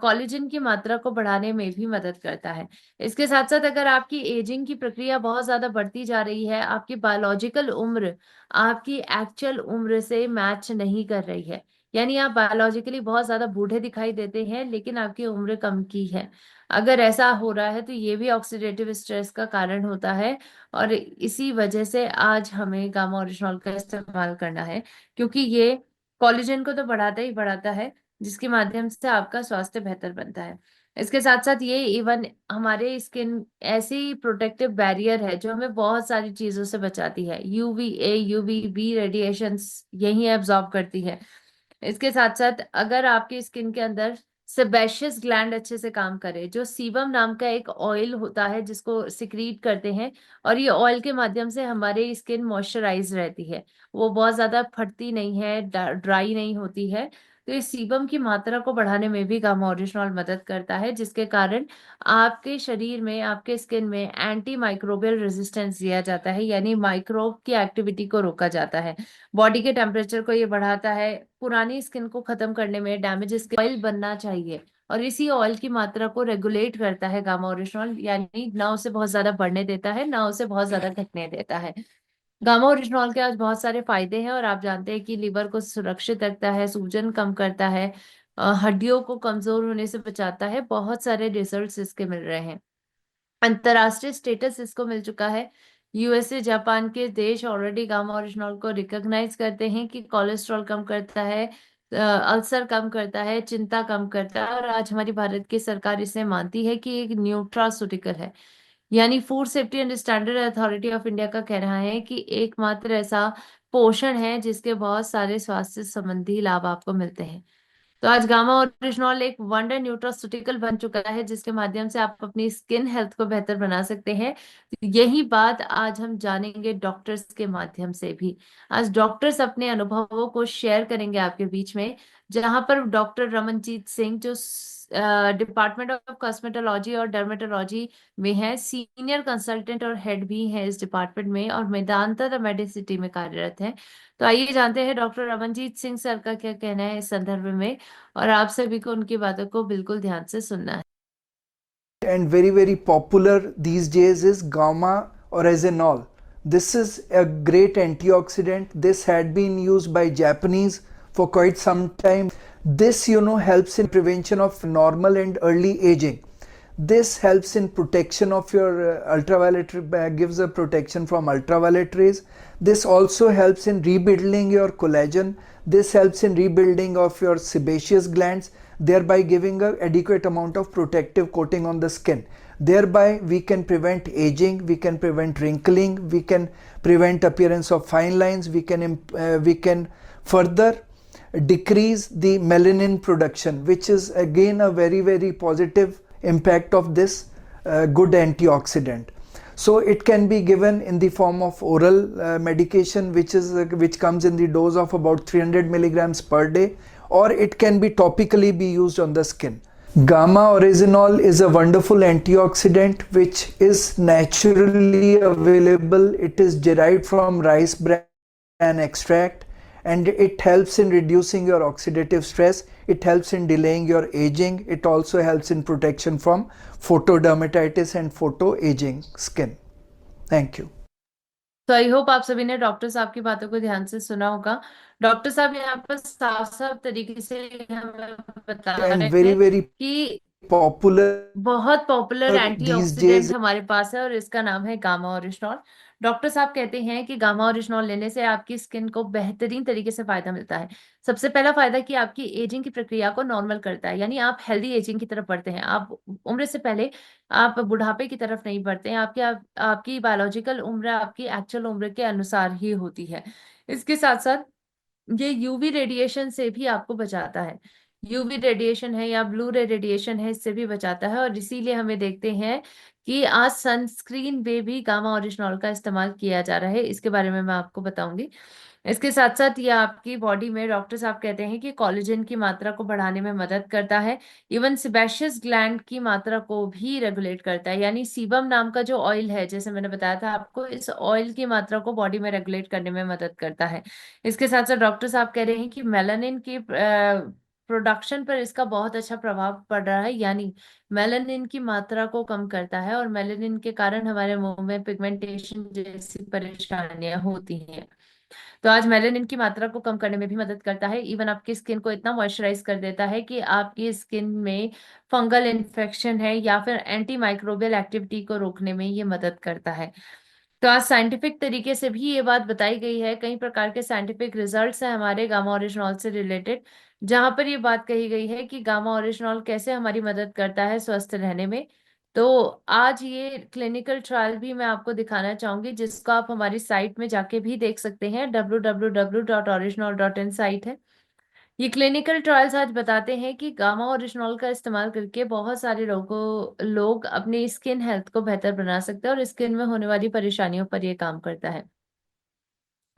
कोलेजन की मात्रा को बढ़ाने में भी मदद करता है। इसके साथ साथ अगर आपकी एजिंग की प्रक्रिया बहुत ज्यादा बढ़ती जा रही है, आपकी बायोलॉजिकल उम्र आपकी एक्चुअल उम्र से मैच नहीं कर रही है, यानी आप बायोलॉजिकली बहुत ज्यादा बूढ़े दिखाई देते हैं लेकिन आपकी उम्र कम की है, अगर ऐसा हो रहा है तो ये भी ऑक्सीडेटिव स्ट्रेस का कारण होता है। और इसी वजह से आज हमें गामा ओरिजिनॉल का इस्तेमाल करना है, क्योंकि ये कोलेजन को तो बढ़ाता ही बढ़ाता है, जिसके माध्यम से आपका स्वास्थ्य बेहतर बनता है। इसके साथ साथ ये इवन हमारे स्किन ऐसी प्रोटेक्टिव बैरियर है जो हमें बहुत सारी चीजों से बचाती है। UV A UV B radiations यही एब्जॉर्ब करती है। इसके साथ साथ अगर आपकी स्किन के अंदर सेबेशियस ग्लैंड अच्छे से काम करे, जो सीबम नाम का एक ऑयल होता है जिसको सिक्रीट करते हैं, और ये ऑयल के माध्यम से हमारी स्किन मॉइस्चराइज रहती है, वो बहुत ज्यादा फटती नहीं है, ड्राई नहीं होती है। तो इस सीबम की मात्रा को बढ़ाने में भी गामा ओरिजिनॉल मदद करता है, जिसके कारण आपके शरीर में, आपके स्किन में एंटी माइक्रोबियल रेजिस्टेंस दिया जाता है, यानी माइक्रोब की एक्टिविटी को रोका जाता है। बॉडी के टेम्परेचर को ये बढ़ाता है, पुरानी स्किन को खत्म करने में, डैमेज स्किन ऑयल बनना चाहिए और इसी ऑयल की मात्रा को रेगुलेट करता है गामा ओरिजिनॉल, यानी ना उसे बहुत ज्यादा बढ़ने देता है ना उसे बहुत ज्यादा घटने देता है। गामा ओरिजिनॉल के आज बहुत सारे फायदे हैं और आप जानते हैं कि लिवर को सुरक्षित रखता है, सूजन कम करता है, हड्डियों को कमजोर होने से बचाता है, बहुत सारे रिजल्ट्स इसके मिल रहे हैं। अंतर्राष्ट्रीय स्टेटस इसको मिल चुका है यूएसए जापान के देश ऑलरेडी गामा ओरिजिनॉल को रिकॉग्नाइज करते हैं कि कोलेस्ट्रॉल कम करता है, अल्सर कम करता है, चिंता कम करता है, और आज हमारी भारत की सरकार इसे मानती है कि एक न्यूट्रास्यूटिकल है। यानी food safety and standard authority of India का कहना है कि एकमात्र ऐसा पोषण है जिसके बहुत सारे स्वास्थ्य संबंधी लाभ आपको मिलते हैं। तो आज गामा ओरिजिनॉल एक वंडर न्यूट्रास्यूटिकल बन चुका है जिसके माध्यम से आप अपनी स्किन हेल्थ को बेहतर बना सकते हैं। यही बात आज हम जानेंगे डॉक्टर्स के माध्यम से भी। आज डॉक्टर्स अपने अनुभवों को शेयर करेंगे आपके बीच में, जहां पर डॉक्टर रमनजीत सिंह जो डिपार्टमेंट ऑफ कॉस्मेटोलॉजी और डर्मेटोलॉजी में है, सीनियर कंसल्टेंट और हेड भी है इस डिपार्टमेंट में, और मेदांता मेडिसिटी में कार्यरत है। तो आइए जानते हैं डॉक्टर रमनजीत सिंह सर का क्या कहना है इस संदर्भ में, और आप सभी को उनकी बातों को बिल्कुल ध्यान से सुनना है। And very very popular these days is gamma oryzanol. This is a great antioxidant. This had been used by Japanese for quite some time. This helps in prevention of normal and early aging. This helps in protection of your ultraviolet, gives a protection from ultraviolet rays. This also helps in rebuilding your collagen. This helps in rebuilding of your sebaceous glands, thereby giving an adequate amount of protective coating on the skin. Thereby we can prevent aging, we can prevent wrinkling, we can prevent appearance of fine lines, we can further decrease the melanin production, which is again a very very positive impact of this good antioxidant. So it can be given in the form of oral medication, which comes in the dose of about 300 milligrams per day, or it can be topically be used on the skin. Gamma oryzanol is a wonderful antioxidant which is naturally available. It is derived from rice bran extract, and it helps in reducing your oxidative stress. It helps in delaying your aging. It also helps in protection from photodermatitis and photoaging skin. Thank you. तो I hope आप सभी ने doctor साहब की बातों को ध्यान से सुना होगा। डॉक्टर साहब यहाँ पर साफ साफ तरीके से हमें बता And रहे very हैं very कि popular बहुत पॉपुलर these एंटीऑक्सीडेंट days. हमारे पास है और इसका नाम है गामा ओरिजिनॉल। डॉक्टर साहब कहते हैं कि गामा ओरिजिनॉल लेने से आपकी स्किन को बेहतरीन तरीके से फायदा मिलता है। सबसे पहला फायदा कि आपकी एजिंग की प्रक्रिया को नॉर्मल करता है, यानी आप हेल्दी एजिंग की तरफ बढ़ते हैं। आप उम्र से पहले आप बुढ़ापे की तरफ नहीं बढ़ते हैं। आपकी बायोलॉजिकल उम्र आपकी एक्चुअल उम्र के अनुसार ही होती है। इसके साथ साथ ये यूवी रेडिएशन से भी आपको बचाता है। यूवी रेडिएशन है या ब्लू रे रेडिएशन है, इससे भी बचाता है, और इसीलिए हमें देखते हैं कि आज सनस्क्रीन पे भी गामा ओरिजिनॉल का इस्तेमाल किया जा रहा है। इसके बारे में मैं आपको बताऊंगी। इसके साथ साथ ये आपकी बॉडी में, डॉक्टर साहब कहते हैं कि कोलेजन की मात्रा को बढ़ाने में मदद करता है। इवन सिबेशियस ग्लैंड की मात्रा को भी रेगुलेट करता है, यानी सीबम नाम का जो ऑयल है, जैसे मैंने बताया था आपको, इस ऑयल की मात्रा को बॉडी में रेगुलेट करने में मदद करता है। इसके साथ साथ डॉक्टर साहब कह रहे हैं कि मेलानिन की प्रोडक्शन पर इसका बहुत अच्छा प्रभाव पड़ रहा है, यानी मेलानिन की मात्रा को कम करता है, और मेलानिन के कारण हमारे मुंह में पिगमेंटेशन जैसी परेशानियां होती हैं। तो आज मेलानिन की मात्रा को कम करने में भी मदद करता है। इवन आपकी स्किन को इतना मॉइस्चराइज कर देता है कि आपकी स्किन में फंगल इन्फेक्शन है या फिर एंटी माइक्रोबियल एक्टिविटी को रोकने में ये मदद करता है। तो आज साइंटिफिक तरीके से भी ये बात बताई गई है, कई प्रकार के साइंटिफिक रिजल्ट्स हैं हमारे गामा ओरिजिनॉल से रिलेटेड, जहां पर ये बात कही गई है कि गामा ओरिजिनॉल कैसे हमारी मदद करता है स्वस्थ रहने में। तो आज ये क्लिनिकल ट्रायल भी मैं आपको दिखाना चाहूंगी, जिसको आप हमारी साइट में जाके भी देख सकते हैं। www.original.in साइट है। ये क्लिनिकल ट्रायल्स आज बताते हैं कि गामा ओरिजिनॉल का इस्तेमाल करके बहुत सारे लोग अपनी स्किन हेल्थ को बेहतर बना सकते हैं, और स्किन में होने वाली परेशानियों पर ये काम करता है।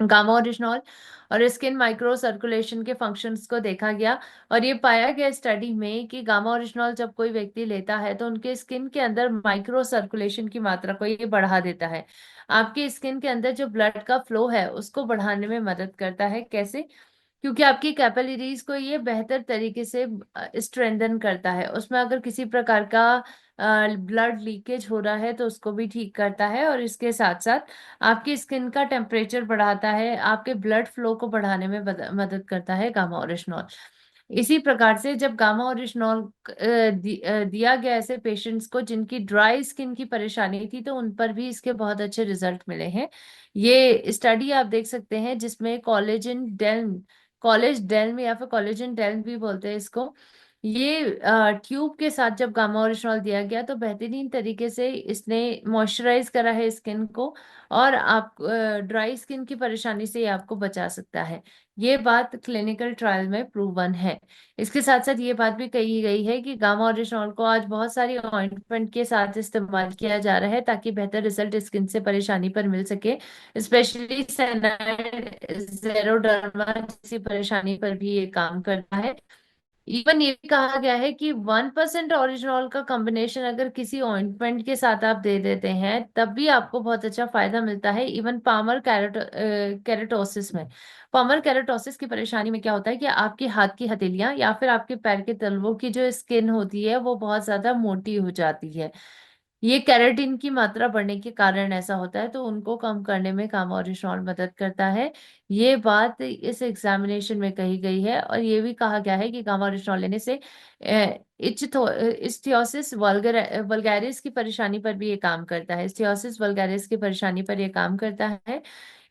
गामा ओरिजिनॉल और स्किन माइक्रो सर्कुलेशन के फंक्शंस को देखा गया, और ये पाया गया स्टडी में कि गामा ओरिजिनॉल जब कोई व्यक्ति लेता है तो उनके स्किन के अंदर माइक्रो सर्कुलेशन की मात्रा को ये बढ़ा देता है। आपकी स्किन के अंदर जो ब्लड का फ्लो है उसको बढ़ाने में मदद करता है। कैसे? क्योंकि आपकी कैपिलरीज को ये बेहतर तरीके से स्ट्रेंथन करता है। उसमें अगर किसी प्रकार का ब्लड लीकेज हो रहा है तो उसको भी ठीक करता है, और इसके साथ साथ आपकी स्किन का टेम्परेचर बढ़ाता है, आपके ब्लड फ्लो को बढ़ाने में मदद करता है गामा ओरिजिनॉल। इसी प्रकार से जब गामा ओरिजिनॉल दिया गया ऐसे पेशेंट्स को जिनकी ड्राई स्किन की परेशानी थी, तो उन पर भी इसके बहुत अच्छे रिजल्ट मिले हैं। ये स्टडी आप देख सकते हैं जिसमें कॉलेज डेल्म या फिर कोलेजन डेल्म भी बोलते हैं इसको। ये ट्यूब के साथ जब गामा ओरिजिनॉल दिया गया तो बेहतरीन तरीके से इसने मॉइस्चराइज करा है स्किन को, और आप ड्राई स्किन की परेशानी से ये आपको बचा सकता है। ये बात क्लिनिकल ट्रायल में प्रूवन है। इसके साथ साथ ये बात भी कही गई है कि गामा ओरिजिनॉल को आज बहुत सारी ऑइंटमेंट के साथ इस्तेमाल किया जा रहा है ताकि बेहतर रिजल्ट स्किन से परेशानी पर मिल सके। स्पेशली सेनाइड जेरोडर्मा जैसी परेशानी पर भी ये काम करता है। इवन ये भी कहा गया है कि 1% ओरिजिनॉल का कॉम्बिनेशन अगर किसी ऑइंटमेंट के साथ आप दे देते हैं तब भी आपको बहुत अच्छा फायदा मिलता है। इवन कैरेटोसिस में, पामर कैरेटोसिस की परेशानी में क्या होता है कि आपके हाथ की हथेलियां या फिर आपके पैर के तलवों की जो स्किन होती है वो बहुत ज्यादा मोटी हो जाती है। ये कैरेटिन की मात्रा बढ़ने के कारण ऐसा होता है, तो उनको कम करने में कामोरिजोल मदद करता है। ये बात इस एग्जामिनेशन में कही गई है, और ये भी कहा गया है कि कामोरिजोल लेने से इच्थियोसिस वल्गैरिस की परेशानी पर भी ये काम करता है। इच्थियोसिस वल्गैरिस की परेशानी पर ये काम करता है।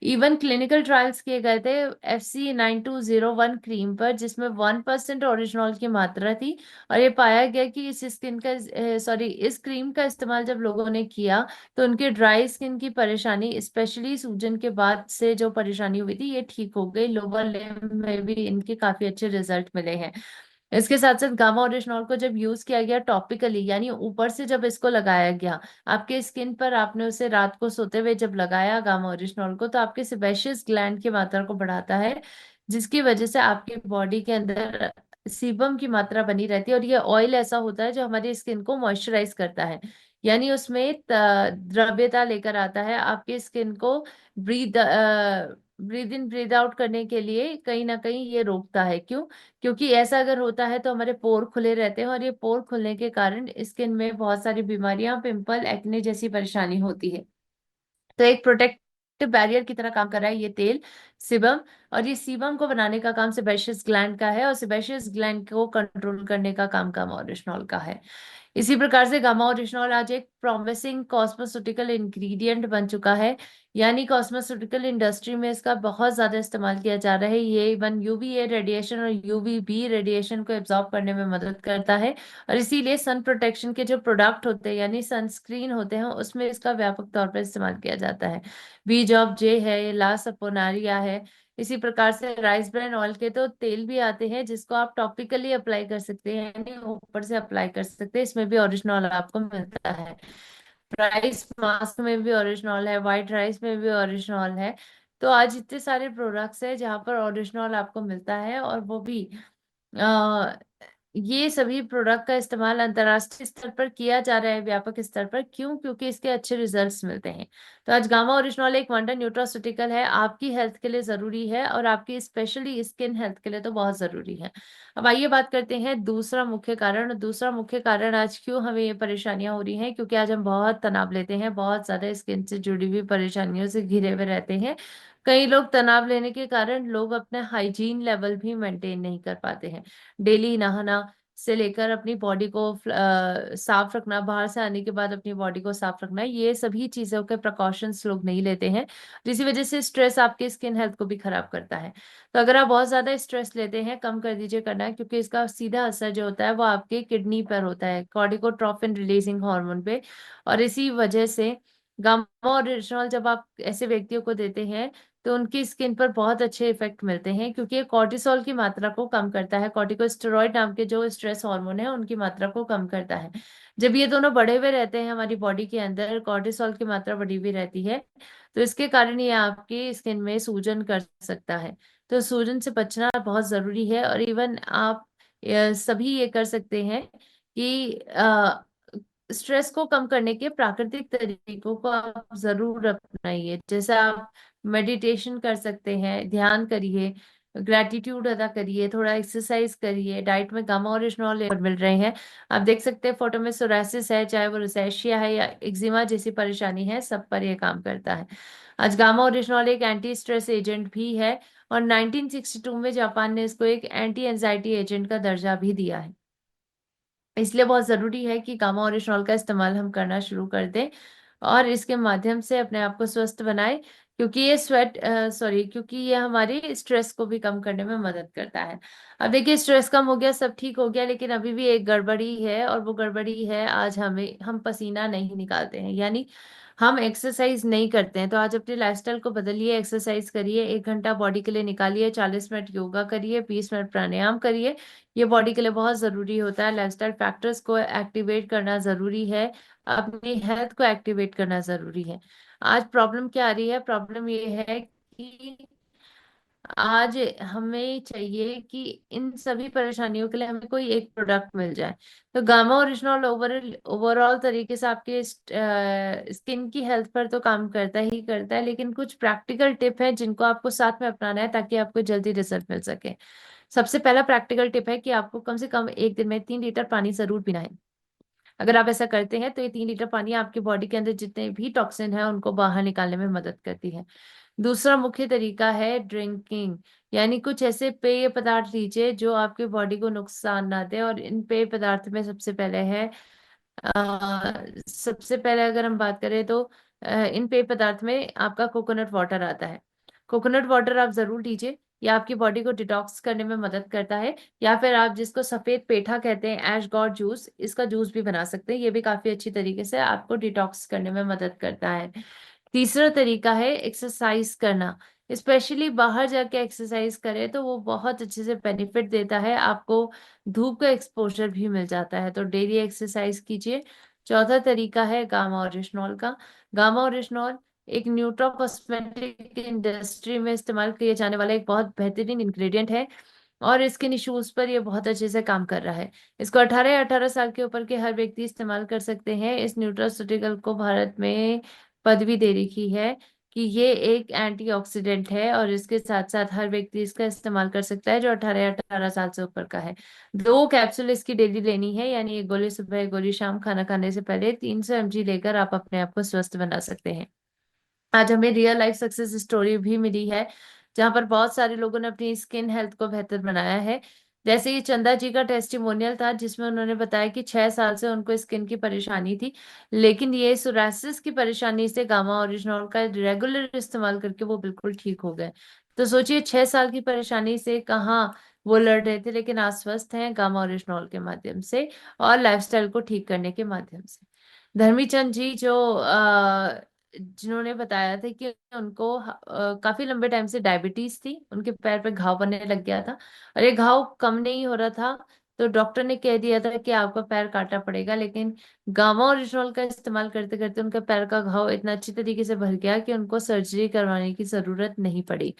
इवन क्लिनिकल ट्रायल्स किए गए थे FC9201 क्रीम पर, जिसमें 1% ओरिजिनॉल की मात्रा थी, और ये पाया गया कि इस क्रीम का इस्तेमाल जब लोगों ने किया तो उनके ड्राई स्किन की परेशानी, स्पेशली सूजन के बाद से जो परेशानी हुई थी, ये ठीक हो गई। लोअर लिम्ब में भी इनके काफी अच्छे रिजल्ट मिले हैं। इसके साथ साथ गामा ओरिजिनॉल को जब यूज किया गया टॉपिकली, यानी ऊपर से जब इसको लगाया गया आपके स्किन पर, आपने उसे रात को सोते हुए जब लगाया गामा ओरिजिनॉल को, तो आपके सेबेशियस ग्लैंड की मात्रा को बढ़ाता है, जिसकी वजह से आपकी बॉडी के अंदर सीबम की मात्रा बनी रहती है। और ये ऑयल ऐसा होता है जो हमारी स्किन को मॉइस्चराइज करता है, यानी उसमें द्रव्यता लेकर आता है आपके स्किन को। Breathe breathe in breathe out करने के लिए कहीं ना कहीं ये रोकता है। क्यों? क्योंकि ऐसा अगर होता है तो हमारे पोर खुले रहते हैं, और ये पोर खुलने के कारण स्किन में बहुत सारी बीमारियां, पिंपल, एक्ने जैसी परेशानी होती है। तो एक प्रोटेक्टिव बैरियर की तरह काम कर रहा है ये तेल सिबम। और ये सीबम को बनाने का काम सेबेशियस ग्लैंड का है, और सेबेशियस ग्लैंड को कंट्रोल करने का काम गामा ओरिजिनॉल का है। इसी प्रकार से गामा ओरिजिनॉल आज एक प्रॉमिसिंग कॉस्मेस्यूटिकल इंग्रेडिएंट बन चुका है, यानी कॉस्मेस्यूटिकल इंडस्ट्री में इसका बहुत ज्यादा इस्तेमाल किया जा रहा है। ये इवन यूवीए रेडिएशन और यूवीबी रेडिएशन को एब्जॉर्ब करने में मदद करता है, और इसीलिए सन प्रोटेक्शन के जो प्रोडक्ट होते हैं यानी सनस्क्रीन होते हैं उसमें इसका व्यापक तौर पर इस्तेमाल किया जाता है। बीज ऑफ जे है, ला सपोनारिया है। इसी प्रकार से राइस ब्रान ऑयल के तो तेल भी आते हैं जिसको आप टॉपिकली अप्लाई कर सकते हैं, यानी ऊपर से अप्लाई कर सकते हैं। इसमें भी ओरिजिनॉल आपको मिलता है। राइस मास्क में भी ओरिजिनॉल है, व्हाइट राइस में भी ओरिजिनॉल है। तो आज इतने सारे प्रोडक्ट्स हैं जहाँ पर ओरिजिनॉल आपको मिलता है, और वो भी ये सभी प्रोडक्ट का इस्तेमाल अंतर्राष्ट्रीय स्तर पर किया जा रहा है, व्यापक स्तर पर। क्यों? क्योंकि इसके अच्छे रिजल्ट्स मिलते हैं। तो आज गामा ओरिजिनॉल एक वंडर न्यूट्रास्यूटिकल है, आपकी हेल्थ के लिए जरूरी है, और आपकी स्पेशली स्किन हेल्थ के लिए तो बहुत जरूरी है। अब आइए बात करते हैं दूसरा मुख्य कारण। दूसरा मुख्य कारण आज क्यों हमें ये परेशानियां हो रही हैं, क्योंकि आज हम बहुत तनाव लेते हैं, बहुत ज्यादा स्किन से जुड़ी हुई परेशानियों से घिरे हुए रहते हैं। कई लोग तनाव लेने के कारण लोग अपने हाइजीन लेवल भी मेंटेन नहीं कर पाते हैं। डेली नहाना से लेकर अपनी बॉडी को साफ रखना, बाहर से आने के बाद अपनी बॉडी को साफ रखना, ये सभी चीजों के प्रिकॉशंस लोग नहीं लेते हैं, जिसकी वजह से स्ट्रेस आपके स्किन हेल्थ को भी खराब करता है। तो अगर आप बहुत ज्यादा स्ट्रेस लेते हैं, कम कर दीजिए करना है, क्योंकि इसका सीधा असर जो होता है वो आपके किडनी पर होता है, कॉर्टिकोट्रोपिन रिलीजिंग हार्मोन पे। और इसी वजह से गामा ओरिजिनॉल जब आप ऐसे व्यक्तियों को देते हैं तो उनकी स्किन पर बहुत अच्छे इफेक्ट मिलते हैं, क्योंकि ये कॉर्टिसोल की मात्रा को कम करता है। कॉर्टिकोस्टेरॉइड नाम के जो स्ट्रेस हार्मोन है उनकी मात्रा को कम करता है। जब ये दोनों बढ़े हुए रहते हैं हमारी बॉडी के अंदर, कॉर्टिसोल की मात्रा बढ़ी हुई रहती है, तो इसके कारण ये आपकी स्किन में सूजन कर सकता है। तो सूजन से बचना बहुत जरूरी है। और इवन आप सभी ये कर सकते हैं कि स्ट्रेस को कम करने के प्राकृतिक तरीकों को आप जरूर अपनाइए। जैसे आप मेडिटेशन कर सकते हैं, ध्यान करिए, ग्रैटिट्यूड अदा करिए, थोड़ा एक्सरसाइज करिए। डाइट में गामा ओरिजिनॉल मिल रहे हैं, आप देख सकते हैं फोटो में। सोरासिस है, चाहे वो रोसेशिया है या एक्जिमा जैसी परेशानी है, सब पर यह काम करता है। आज गामा ओरिजिनॉल एक एंटी स्ट्रेस एजेंट भी है, और 1962 में जापान ने इसको एक एंटी एंजाइटी एजेंट का दर्जा भी दिया है। इसलिए बहुत ज़रूरी है कि गामा ओरिजिनॉल का इस्तेमाल हम करना शुरू कर दें और इसके माध्यम से अपने आप को स्वस्थ बनाए, क्योंकि ये हमारी स्ट्रेस को भी कम करने में मदद करता है। अब देखिए, स्ट्रेस कम हो गया, सब ठीक हो गया, लेकिन अभी भी एक गड़बड़ी है, और वो गड़बड़ी है आज हम पसीना नहीं निकालते हैं, यानी हम एक्सरसाइज नहीं करते हैं। तो आज अपनी लाइफस्टाइल को बदलिए, एक्सरसाइज करिए, 1 घंटा बॉडी के लिए निकालिए, 40 मिनट योगा करिए, 20 मिनट प्राणायाम करिए। ये बॉडी के लिए बहुत जरूरी होता है। लाइफस्टाइल फैक्टर्स को एक्टिवेट करना जरूरी है, अपनी हेल्थ को एक्टिवेट करना जरूरी है। आज प्रॉब्लम क्या आ रही है? प्रॉब्लम ये है कि आज हमें चाहिए कि इन सभी परेशानियों के लिए हमें कोई एक प्रोडक्ट मिल जाए। तो गामा ओरिजिनॉल ओवरऑल तरीके से आपके स्किन की हेल्थ पर तो काम करता ही करता है, लेकिन कुछ प्रैक्टिकल टिप है जिनको आपको साथ में अपनाना है ताकि आपको जल्दी रिजल्ट मिल सके। सबसे पहला प्रैक्टिकल टिप है कि आपको कम से कम एक दिन में 3 लीटर पानी जरूर पीना है। अगर आप ऐसा करते हैं तो ये 3 लीटर पानी आपके बॉडी के अंदर जितने भी टॉक्सिन है उनको बाहर निकालने में मदद करती है। दूसरा मुख्य तरीका है ड्रिंकिंग, यानी कुछ ऐसे पेय पदार्थ लीजिए जो आपके बॉडी को नुकसान ना दे। और इन पेय पदार्थ में सबसे पहले अगर हम बात करें तो इन पेय पदार्थ में आपका कोकोनट वाटर आता है। कोकोनट वाटर आप जरूर लीजिए, यह आपकी बॉडी को डिटॉक्स करने में मदद करता है। या फिर आप जिसको सफेद पेठा कहते हैं, ऐश गॉड जूस, इसका जूस भी बना सकते हैं, ये भी काफी अच्छी तरीके से आपको डिटॉक्स करने में मदद करता है। तीसरा तरीका है एक्सरसाइज करना। स्पेशली बाहर जाके एक्सरसाइज करें तो वो बहुत अच्छे से बेनिफिट देता है आपको। धूप का एक्सपोजर भी मिल जाता है, तो डेली एक्सरसाइज कीजिए। चौथा तरीका है गामा ओरिजिनॉल का। गामा ओरिजिनॉल एक न्यूट्रा कॉस्मेटिक इंडस्ट्री में इस्तेमाल किए जाने वाला एक बहुत बेहतरीन इंग्रेडिएंट है, और स्किन इश्यूज पर ये बहुत अच्छे से काम कर रहा है। इसको 18 साल के ऊपर के हर व्यक्ति इस्तेमाल कर सकते हैं। इस न्यूट्रास्यूटिकल को भारत में पदवी दे रखी है कि ये एक एंटीऑक्सीडेंट है, और इसके साथ साथ हर व्यक्ति इसका इस्तेमाल कर सकता है जो 18 साल से ऊपर का है। 2 कैप्सूल इसकी डेली लेनी है, यानी एक गोली सुबह, एक गोली शाम, खाना खाने से पहले। 300 mg लेकर आप अपने आप को स्वस्थ बना सकते हैं। आज हमें रियल लाइफ सक्सेस स्टोरी भी मिली है जहां पर बहुत सारे लोगों ने अपनी स्किन हेल्थ को बेहतर बनाया है। जैसे ये चंदा जी का टेस्टिमोनियल था जिसमें उन्होंने बताया कि 6 साल से उनको स्किन की परेशानी थी, लेकिन ये सोरासिस की परेशानी से गामा ओरिजिनॉल का रेगुलर इस्तेमाल करके वो बिल्कुल ठीक हो गए। तो सोचिए, 6 साल की परेशानी से कहाँ वो लड़ रहे थे, लेकिन आज स्वस्थ हैं गामा ओरिजिनॉल के माध्यम से और लाइफस्टाइल को ठीक करने के माध्यम से। धर्मीचंद जी जिन्होंने बताया था कि उनको काफी लंबे टाइम से डायबिटीज थी, उनके पैर पे घाव बनने लग गया था और ये घाव कम नहीं हो रहा था। तो डॉक्टर ने कह दिया था कि आपका पैर काटना पड़ेगा, लेकिन गामा ओरिजिनॉल का इस्तेमाल करते करते उनका पैर का घाव इतना अच्छी तरीके से भर गया कि उनको सर्जरी करवाने की जरूरत नहीं पड़ी।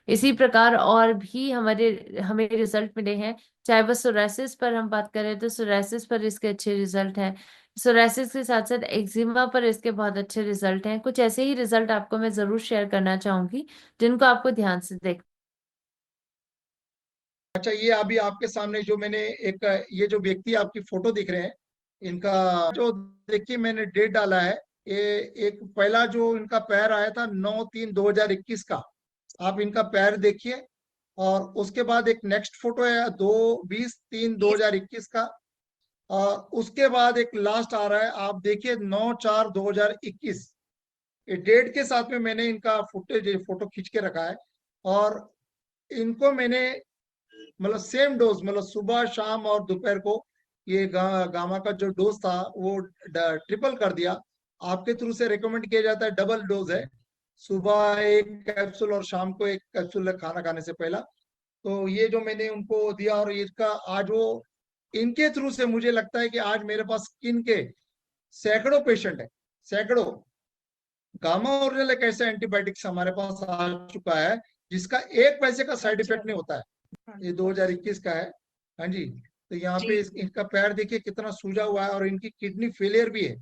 इसी प्रकार और भी हमें रिजल्ट मिले हैं। चाहे वह सोरासिस पर हम बात करें तो सोरासिस पर इसके अच्छे रिजल्ट हैं। सोरासिस के साथ साथ एक्जिमा पर इसके बहुत अच्छे रिजल्ट हैं। कुछ ऐसे ही रिजल्ट आपको मैं जरूर शेयर करना चाहूंगी जिनको आपको ध्यान से देख। अच्छा, ये अभी आपके सामने जो मैंने एक ये जो व्यक्ति आपकी फोटो दिख रहे हैं, इनका जो देखिए मैंने डेट डाला है, ये एक पहला जो इनका पैर आया था 9/3/2021 का, आप इनका पैर देखिए। और उसके बाद एक नेक्स्ट फोटो है 20/3/2021 का, और उसके बाद एक लास्ट आ रहा है, आप देखिए 9/4/2021। ये डेट के साथ में मैंने इनका फोटो खींच के रखा है। और इनको मैंने मतलब सेम डोज, मतलब सुबह शाम और दोपहर को ये गामा का जो डोज था वो ट्रिपल कर दिया। आपके थ्रू से रिकमेंड किया जाता है डबल डोज है, सुबह एक कैप्सूल और शाम को एक कैप्सूल खाना खाने से पहला। तो ये जो मैंने उनको दिया, और इसका आज वो इनके थ्रू से मुझे लगता है कि आज मेरे पास स्किन के सैकड़ों पेशेंट है, सैकड़ों। गामा ओरिजिनल एक ऐसा एंटीबायोटिक्स हमारे पास आ चुका है जिसका 1 पैसे का साइड इफेक्ट नहीं होता है। ये 2021 का है। हाँ जी। तो यहाँ पे इनका पैर देखिए कितना सूजा हुआ है, और इनकी किडनी फेलियर भी है।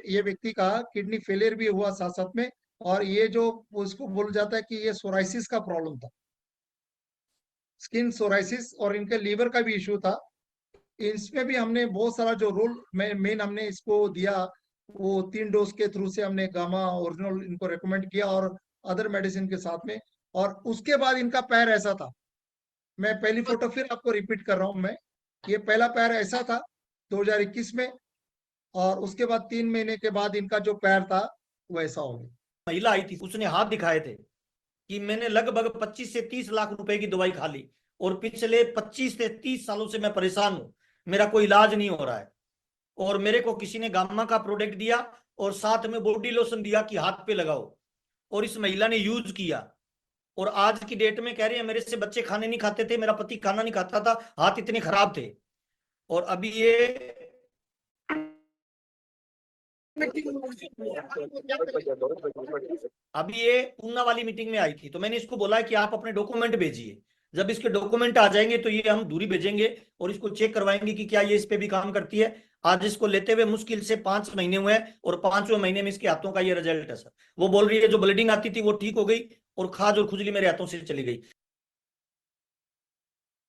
ये व्यक्ति का किडनी फेलियर भी हुआ साथ साथ में, और ये जो उसको बोला जाता है कि ये सोराइसिस का प्रॉब्लम था, स्किन सोराइसिस, और इनके लीवर का भी इश्यू था। इसमें भी हमने बहुत सारा जो रोल मेन हमने इसको दिया, वो 3 डोज के थ्रू से हमने गामा ओरिजिनल इनको रेकमेंड किया, और अदर मेडिसिन के साथ में। और उसके बाद इनका पैर ऐसा था। मैं पहली फोटो फिर आपको रिपीट कर रहा हूं मैं। ये पहला पैर ऐसा था 2021 में, और उसके बाद 3 महीने के बाद इनका जो पैर था वो ऐसा हो गया। महिला आई थी, उसने हाथ दिखाए थे कि मैंने लगभग 25 से 30 लाख रुपए की दवाई खा ली और पिछले 25 से 30 सालों से मैं परेशान हूं, मेरा कोई इलाज नहीं हो रहा है। और मेरे को किसी ने गामा का प्रोडक्ट दिया और साथ में बॉडी लोशन दिया कि हाथ पे लगाओ, और इस महिला ने यूज किया। और आज की डेट में कह रही है मेरे से बच्चे खाने नहीं खाते थे, मेरा पति खाना नहीं खाता था, हाथ इतने खराब थे। और अभी ये ऊना वाली मीटिंग में आई थी, तो मैंने इसको बोला कि आप अपने डॉक्यूमेंट भेजिए। जब इसके डॉक्यूमेंट आ जाएंगे तो ये हम दूरी भेजेंगे और इसको चेक करवाएंगे कि क्या ये इस पे भी काम करती है। आज इसको लेते हुए मुश्किल से 5 महीने हुए हैं और 5वें महीने में इसके हाथों का ये रिजल्ट है सर। वो बोल रही है जो ब्लीडिंग आती थी वो ठीक हो गई और खाज और खुजली मेरे हाथों से चली गई।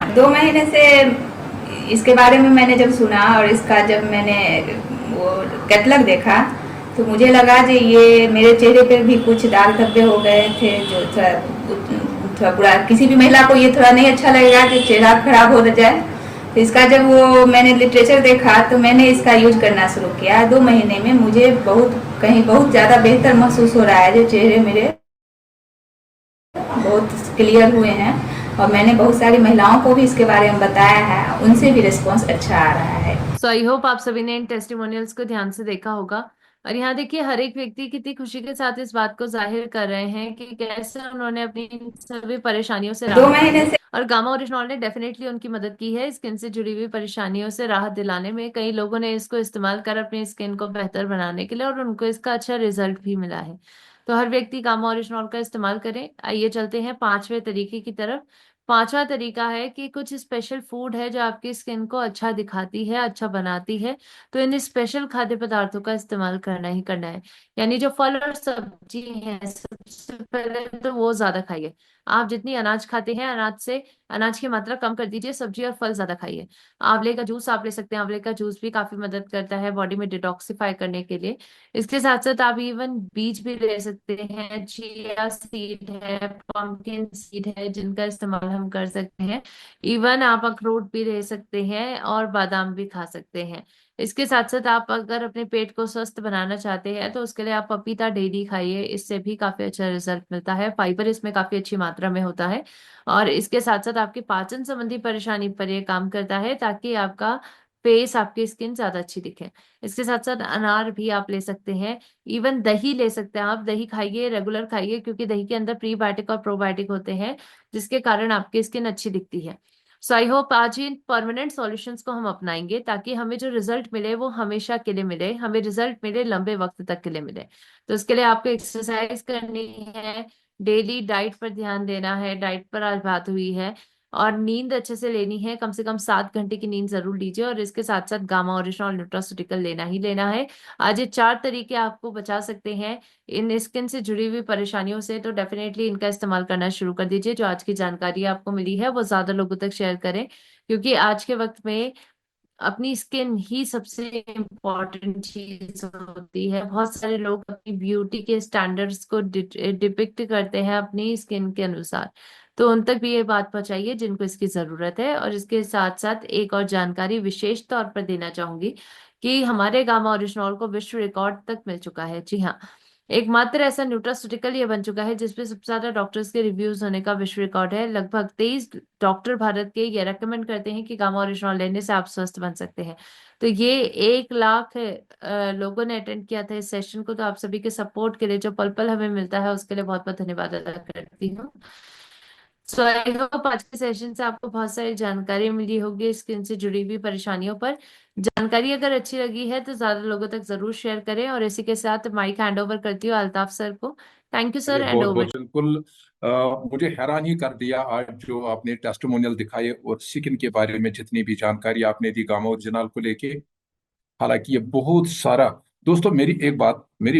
2 महीने से इसके बारे में मैंने जब सुना और इसका जब मैंने वो कैटलॉग देखा तो मुझे लगा कि ये मेरे चेहरे पे भी कुछ दाग धब्बे हो गए थे, जो थोड़ा बुरा, किसी भी महिला को ये थोड़ा नहीं अच्छा लगेगा कि चेहरा खराब हो जाए। तो इसका जब वो मैंने लिटरेचर देखा तो मैंने इसका यूज करना शुरू किया। 2 महीने में मुझे बहुत ज़्यादा बेहतर महसूस हो रहा है, जो चेहरे मेरे बहुत क्लियर हुए हैं। और मैंने बहुत सारी महिलाओं को भी इसके बारे में बताया है, उनसे भी रिस्पॉन्स अच्छा आ रहा है। सो आई होप आप सभी ने इन टेस्टिमोनियल्स को ध्यान से देखा होगा। और यहाँ देखिए हर एक व्यक्ति कितनी खुशी के साथ इस बात को जाहिर कर रहे हैं कि कैसे उन्होंने अपनी इन सभी परेशानियों से 2 महीने से और गामा ओरिजिनॉल ने डेफिनेटली उनकी मदद की है स्किन से जुड़ी हुई परेशानियों से राहत दिलाने में। कई लोगों ने इसको इस्तेमाल कर अपनी स्किन को बेहतर बनाने के लिए और उनको इसका अच्छा रिजल्ट भी मिला है। तो हर व्यक्ति गामा ओरिजिनॉल का इस्तेमाल करें। आइए चलते हैं 5वें तरीके की तरफ। 5वां तरीका है कि कुछ स्पेशल फूड है जो आपकी स्किन को अच्छा दिखाती है, अच्छा बनाती है, तो इन स्पेशल खाद्य पदार्थों का इस्तेमाल करना ही करना है। यानी जो फल और सब्जी है, सबसे पहले तो वो ज्यादा खाइए। आप जितनी अनाज खाते हैं अनाज की मात्रा कम कर दीजिए, सब्जी और फल ज्यादा खाइए। आंवले का जूस आप ले सकते हैं, आंवले का जूस भी काफी मदद करता है बॉडी में डिटॉक्सिफाई करने के लिए। इसके साथ साथ आप इवन बीज भी ले सकते हैं, चिया सीड है, पंपकिन सीड है, जिनका इस्तेमाल हम कर सकते हैं। इवन आप अखरोट भी ले सकते हैं और बादाम भी खा सकते हैं। इसके साथ साथ आप अगर अपने पेट को स्वस्थ बनाना चाहते हैं तो उसके लिए आप पपीता डेली खाइए, इससे भी काफी अच्छा रिजल्ट मिलता है। फाइबर इसमें काफी अच्छी मात्रा में होता है और इसके साथ साथ आपकी पाचन संबंधी परेशानी पर यह काम करता है ताकि आपका फेस, आपकी स्किन ज्यादा अच्छी दिखे। इसके साथ साथ अनार भी आप ले सकते हैं। इवन दही ले सकते हैं, आप दही खाइए, रेगुलर खाइए, क्योंकि दही के अंदर प्रीबायोटिक और प्रोबायोटिक होते हैं जिसके कारण आपकी स्किन अच्छी दिखती है। सो आई होप आज इन परमानेंट सॉल्यूशंस को हम अपनाएंगे ताकि हमें जो रिजल्ट मिले वो हमेशा के लिए मिले, हमें रिजल्ट मिले लंबे वक्त तक के लिए मिले। तो इसके लिए आपको एक्सरसाइज करनी है, डेली डाइट पर ध्यान देना है, डाइट पर आज बात हुई है, और नींद अच्छे से लेनी है, कम से कम 7 घंटे की नींद जरूर लीजिए, और इसके साथ साथ गामा ओरिजिनल न्यूट्रास्यूटिकल लेना ही लेना है। आज ये 4 तरीके आपको बचा सकते हैं इन स्किन से जुड़ी हुई परेशानियों से, तो डेफिनेटली इनका इस्तेमाल करना शुरू कर दीजिए। जो आज की जानकारी आपको मिली है वो ज्यादा लोगों तक शेयर करें, क्योंकि आज के वक्त में अपनी स्किन ही सबसे इम्पोर्टेंट चीज होती है। बहुत सारे लोग अपनी ब्यूटी के स्टैंडर्ड्स को डिपिक्ट करते हैं अपनी स्किन के अनुसार, तो उन तक भी ये बात पहुंचाइए जिनको इसकी जरूरत है। और इसके साथ साथ एक और जानकारी विशेष तौर पर देना चाहूंगी कि हमारे गामा ओरिजिनॉल को विश्व रिकॉर्ड तक मिल चुका है। जी हाँ, एकमात्र ऐसा न्यूट्रास्यूटिकल ये बन चुका है जिसपे सबसे ज्यादा डॉक्टर्स के रिव्यूज होने का विश्व रिकॉर्ड है। लगभग 23 डॉक्टर भारत के ये रेकमेंड करते हैं कि गामा ओरिजिनॉल लेने से आप स्वस्थ बन सकते हैं। तो ये 1 लाख लोगों ने अटेंड किया था इस सेशन को, तो आप सभी के सपोर्ट के लिए, जो पल पल हमें मिलता है, उसके लिए बहुत बहुत धन्यवाद अदा करती हूँ। सो आई होप आज के सेशन से आपको बहुत सारी जानकारी मिली होगी स्किन से जुड़ी हुई परेशानियों पर। जानकारी अगर अच्छी लगी है तो ज्यादा लोगों तक जरूर शेयर करें, और इसी के साथ माइक हैंड ओवर करती हूँ अल्ताफ सर को। थैंक यू सर, एंड बहुत ओवर। बहुत बिल्कुल। मुझे हैरान ही कर दिया आज जो आपने टेस्टिमोनियल दिखाए और स्किन के बारे में जितनी भी जानकारी आपने दी गामा ओरिजिनल को लेके। हालांकि ये बहुत सारा, दोस्तों मेरी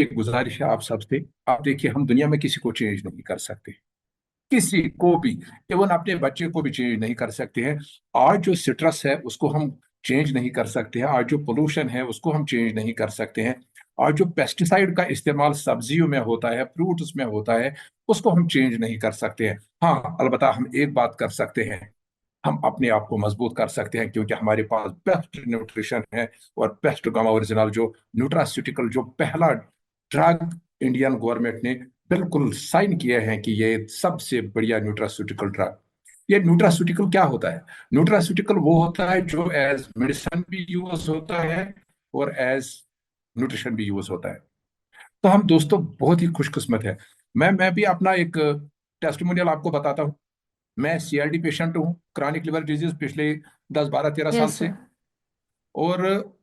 एक गुजारिश है आप सबसे। आप देखिए, हम दुनिया में किसी को चेंज नहीं कर सकते, किसी को भी, इवन अपने बच्चे को भी चेंज नहीं कर सकते हैं। आज जो स्ट्रेस है उसको हम चेंज नहीं कर सकते हैं, आज जो पोल्यूशन है उसको हम चेंज नहीं कर सकते हैं। आज जो पेस्टिसाइड का इस्तेमाल सब्जियों में होता है, फ्रूट्स में होता है, उसको हम चेंज नहीं कर सकते हैं। हाँ, अलबत्ता हम एक बात कर सकते हैं, हम अपने आप को मजबूत कर सकते हैं, क्योंकि हमारे पास बेस्ट न्यूट्रिशन है और बेस्ट गामा ओरिजिनल जो न्यूट्रास्यूटिकल, जो पहला ड्रग इंडियन गवर्नमेंट ने बिल्कुल साइन किए हैं कि ये सबसे बढ़िया न्यूट्रास्यूटिकल ड्रग। ये न्यूट्रास्यूटिकल क्या होता है? न्यूट्रास्यूटिकल वो होता है जो एज मेडिसिन भी यूज होता है और एज न्यूट्रिशन भी यूज होता है। तो हम दोस्तों बहुत ही खुशकिस्मत है। मैं भी अपना एक टेस्टिमोनियल आपको बताता हूँ। मैं सीआरडी पेशेंट हूँ, क्रॉनिक लिवर डिजीज, पिछले 10 12 13 साल यस से। सर। और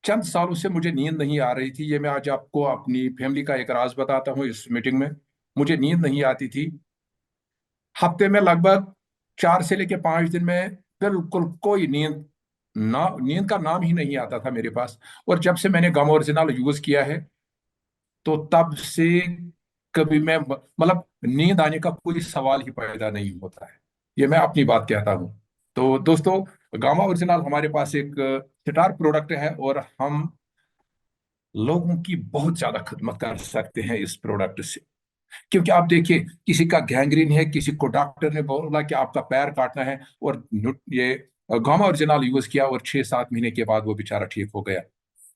चंद सालों से मुझे नींद नहीं आ रही थी। ये मैं आज आपको अपनी फैमिली का एक राज बताता हूँ इस मीटिंग में। मुझे नींद नहीं आती थी। हफ्ते में लगभग 4 से लेकर 5 दिन में बिल्कुल कोई नींद का नाम ही नहीं आता था मेरे पास। और जब से मैंने गम ओरिजिनल यूज किया है, तो तब से कभी मैं मतलब नींद आने का कोई सवाल ही पैदा नहीं होता है। ये मैं अपनी बात कहता हूँ। तो दोस्तों, गामा ओरिजिनल हमारे पास एक स्टार प्रोडक्ट है और हम लोगों की बहुत ज्यादा खिदमत कर सकते हैं इस प्रोडक्ट से। क्योंकि आप देखिए, किसी का गैंग्रीन है, किसी को डॉक्टर ने बोला कि आपका पैर काटना है, और ये गामा ओरिजिनल यूज किया और 6 7 महीने के बाद वो बेचारा ठीक हो गया।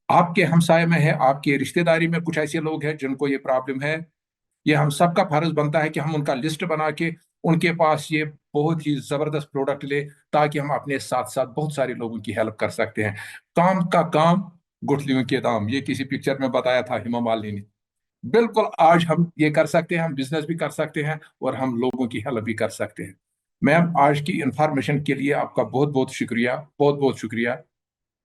आपके हमसाये में है, आपके रिश्तेदारी में कुछ ऐसे लोग हैं जिनको ये प्रॉब्लम है। ये हम सबका फर्ज बनता है कि हम उनका लिस्ट बना के उनके पास ये बहुत ही जबरदस्त प्रोडक्ट ले, ताकि हम अपने साथ साथ बहुत सारे लोगों की हेल्प कर सकते हैं। काम का काम, गुठलियों के दाम, ये किसी पिक्चर में बताया था हेमा मालिनी ने। बिल्कुल आज हम ये कर सकते हैं, हम बिजनेस भी कर सकते हैं और हम लोगों की हेल्प भी कर सकते हैं। मैम, आज की इंफॉर्मेशन के लिए आपका बहुत बहुत शुक्रिया, बहुत बहुत शुक्रिया।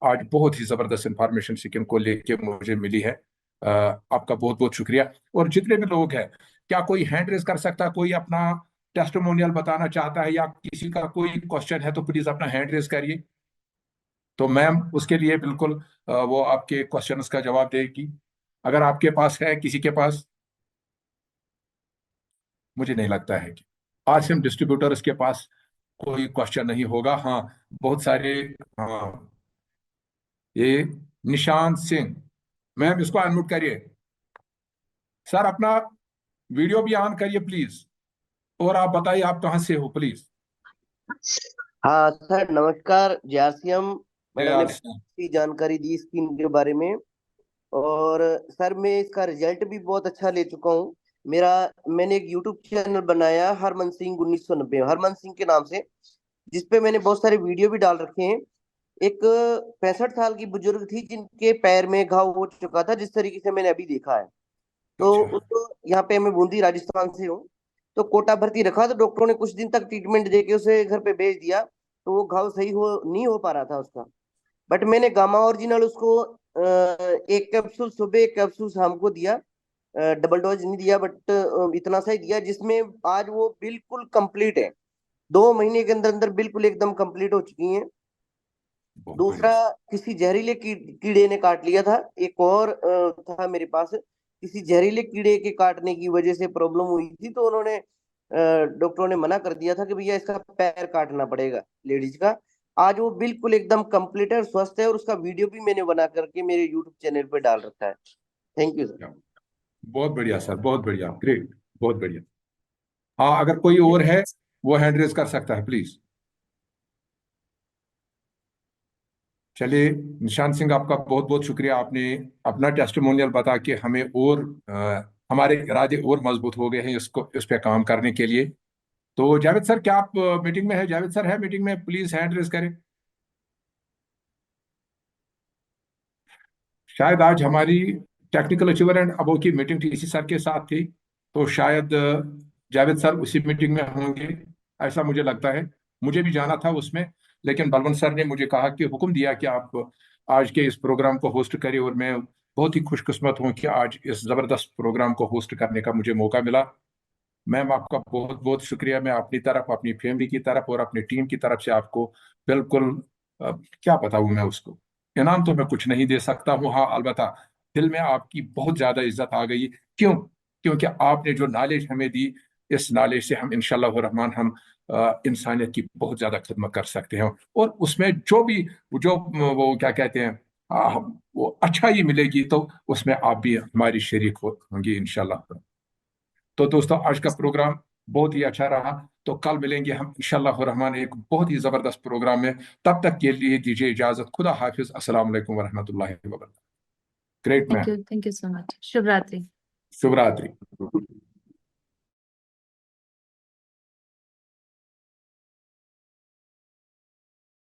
आज बहुत ही जबरदस्त इंफॉर्मेशन सिक्किम को लेके मुझे मिली है। आपका बहुत बहुत शुक्रिया। और जितने भी लोग हैं, क्या कोई हैंड रेज कर सकता है? कोई अपना टेस्टिमोनियल बताना चाहता है या किसी का कोई क्वेश्चन है तो प्लीज अपना हैंड रेज करिए। तो मैम उसके लिए बिल्कुल वो आपके क्वेश्चंस का जवाब देगी, अगर आपके पास है, किसी के पास। मुझे नहीं लगता है कि आज से हम डिस्ट्रीब्यूटर्स के पास कोई क्वेश्चन नहीं होगा। हाँ, बहुत सारे। हाँ, ये निशांत सिंह, मैम इसको अनम्यूट करिए। सर अपना वीडियो भी ऑन करिए प्लीज, और आप बताइए आप कहाँ से हो प्लीज। हाँ सर, नमस्कार। जयासियम जय मैडम ने सिंह। की जानकारी दी स्कीम के बारे में। और सर मैं इसका रिजल्ट भी बहुत अच्छा ले चुका हूँ। मैंने एक यूट्यूब चैनल बनाया, हरमन सिंह 1990, हरमन सिंह के नाम से, जिसपे मैंने बहुत सारे वीडियो भी डाल रखे हैं। एक 65 साल की बुजुर्ग थी जिनके पैर में घाव हो चुका था, जिस तरीके से मैंने अभी देखा है। तो अच्छा। उसको, यहाँ पे मैं बूंदी राजस्थान से हूँ, तो कोटा भर्ती रखा, तो डॉक्टरों ने कुछ दिन तक ट्रीटमेंट देके उसे घर पे भेज दिया। तो वो घाव सही हो नहीं हो पा रहा था उसका। बट मैंने गामा ओरिजिनल उसको एक कैप्सूल सुबह, एक कैप्सूल शाम को दिया। डबल डोज नहीं दिया, बट इतना सा ही दिया, जिसमें आज वो बिल्कुल कंप्लीट है। 2 महीने के अंदर अंदर बिल्कुल एकदम कंप्लीट हो चुकी हैं। बहुत दूसरा, बढ़िया। किसी जहरीले कीड़े ने काट लिया था। एक और था मेरे पास, किसी जहरीले कीड़े के काटने की वजह से प्रॉब्लम हुई थी, तो उन्होंने डॉक्टरों ने मना कर दिया था कि भैया इसका पैर काटना पड़ेगा, लेडीज का। आज वो बिल्कुल एकदम कंप्लीट है और स्वस्थ है, और उसका वीडियो भी मैंने बना करके मेरे यूट्यूब चैनल पे डाल रखा है। Thank you sir. बहुत बढ़िया सर, बहुत बढ़िया, ग्रेट, बहुत बढ़िया। हाँ, अगर कोई और है वो हैंड रेज कर सकता है प्लीज। चलिए निशांत सिंह, आपका बहुत बहुत शुक्रिया। आपने अपना टेस्टिमोनियल बता के हमें और हमारे इरादे और मजबूत हो गए हैं इसको, इस पे काम करने के लिए। तो जावेद सर, क्या आप मीटिंग में है? जावेद सर है मीटिंग में? प्लीज हैंड रेज करें। शायद आज हमारी टेक्निकल अचीवर एंड अबो की मीटिंग टीसी सर के साथ थी, तो शायद जावेद सर उसी मीटिंग में होंगे, ऐसा मुझे लगता है। मुझे भी जाना था उसमें, लेकिन बलवंत सर ने मुझे कहा कि हुक्म दिया कि आप आज के इस प्रोग्राम को होस्ट करिए, और मैं बहुत ही खुशकिस्मत हूँ कि आज इस जबरदस्त प्रोग्राम को होस्ट करने का मुझे मौका मिला। मैम आपका बहुत बहुत शुक्रिया। मैं अपनी तरफ, अपनी फैमिली की तरफ और अपनी टीम की तरफ से आपको बिल्कुल क्या बताऊँ मैं उसको, इनाम तो मैं कुछ नहीं दे सकता हूँ। हाँ, अलबत्ता दिल में आपकी बहुत ज्यादा इज्जत आ गई। क्यों? क्योंकि आपने जो नॉलेज हमें दी, इस नॉलेज से हम इंशाल्लाह रहमान हम इंसानियत की बहुत ज्यादा खिदमत कर सकते हैं। और उसमें जो भी, जो वो क्या कहते हैं, वो अच्छाई मिलेगी, तो उसमें आप भी हमारी शरीक होंगी इंशाल्लाह। तो दोस्तों, आज का प्रोग्राम बहुत ही अच्छा रहा। तो कल मिलेंगे हम इंशाल्लाह रहमान एक बहुत ही जबरदस्त प्रोग्राम में। तब तक के लिए दीजिए इजाजत। खुदा हाफिज। अस्सलाम वालेकुम वरहमतुल्लाहि वबरकातुहू। Great man. Thank you so much. शुभ रात्रि। शुभ रात्रि।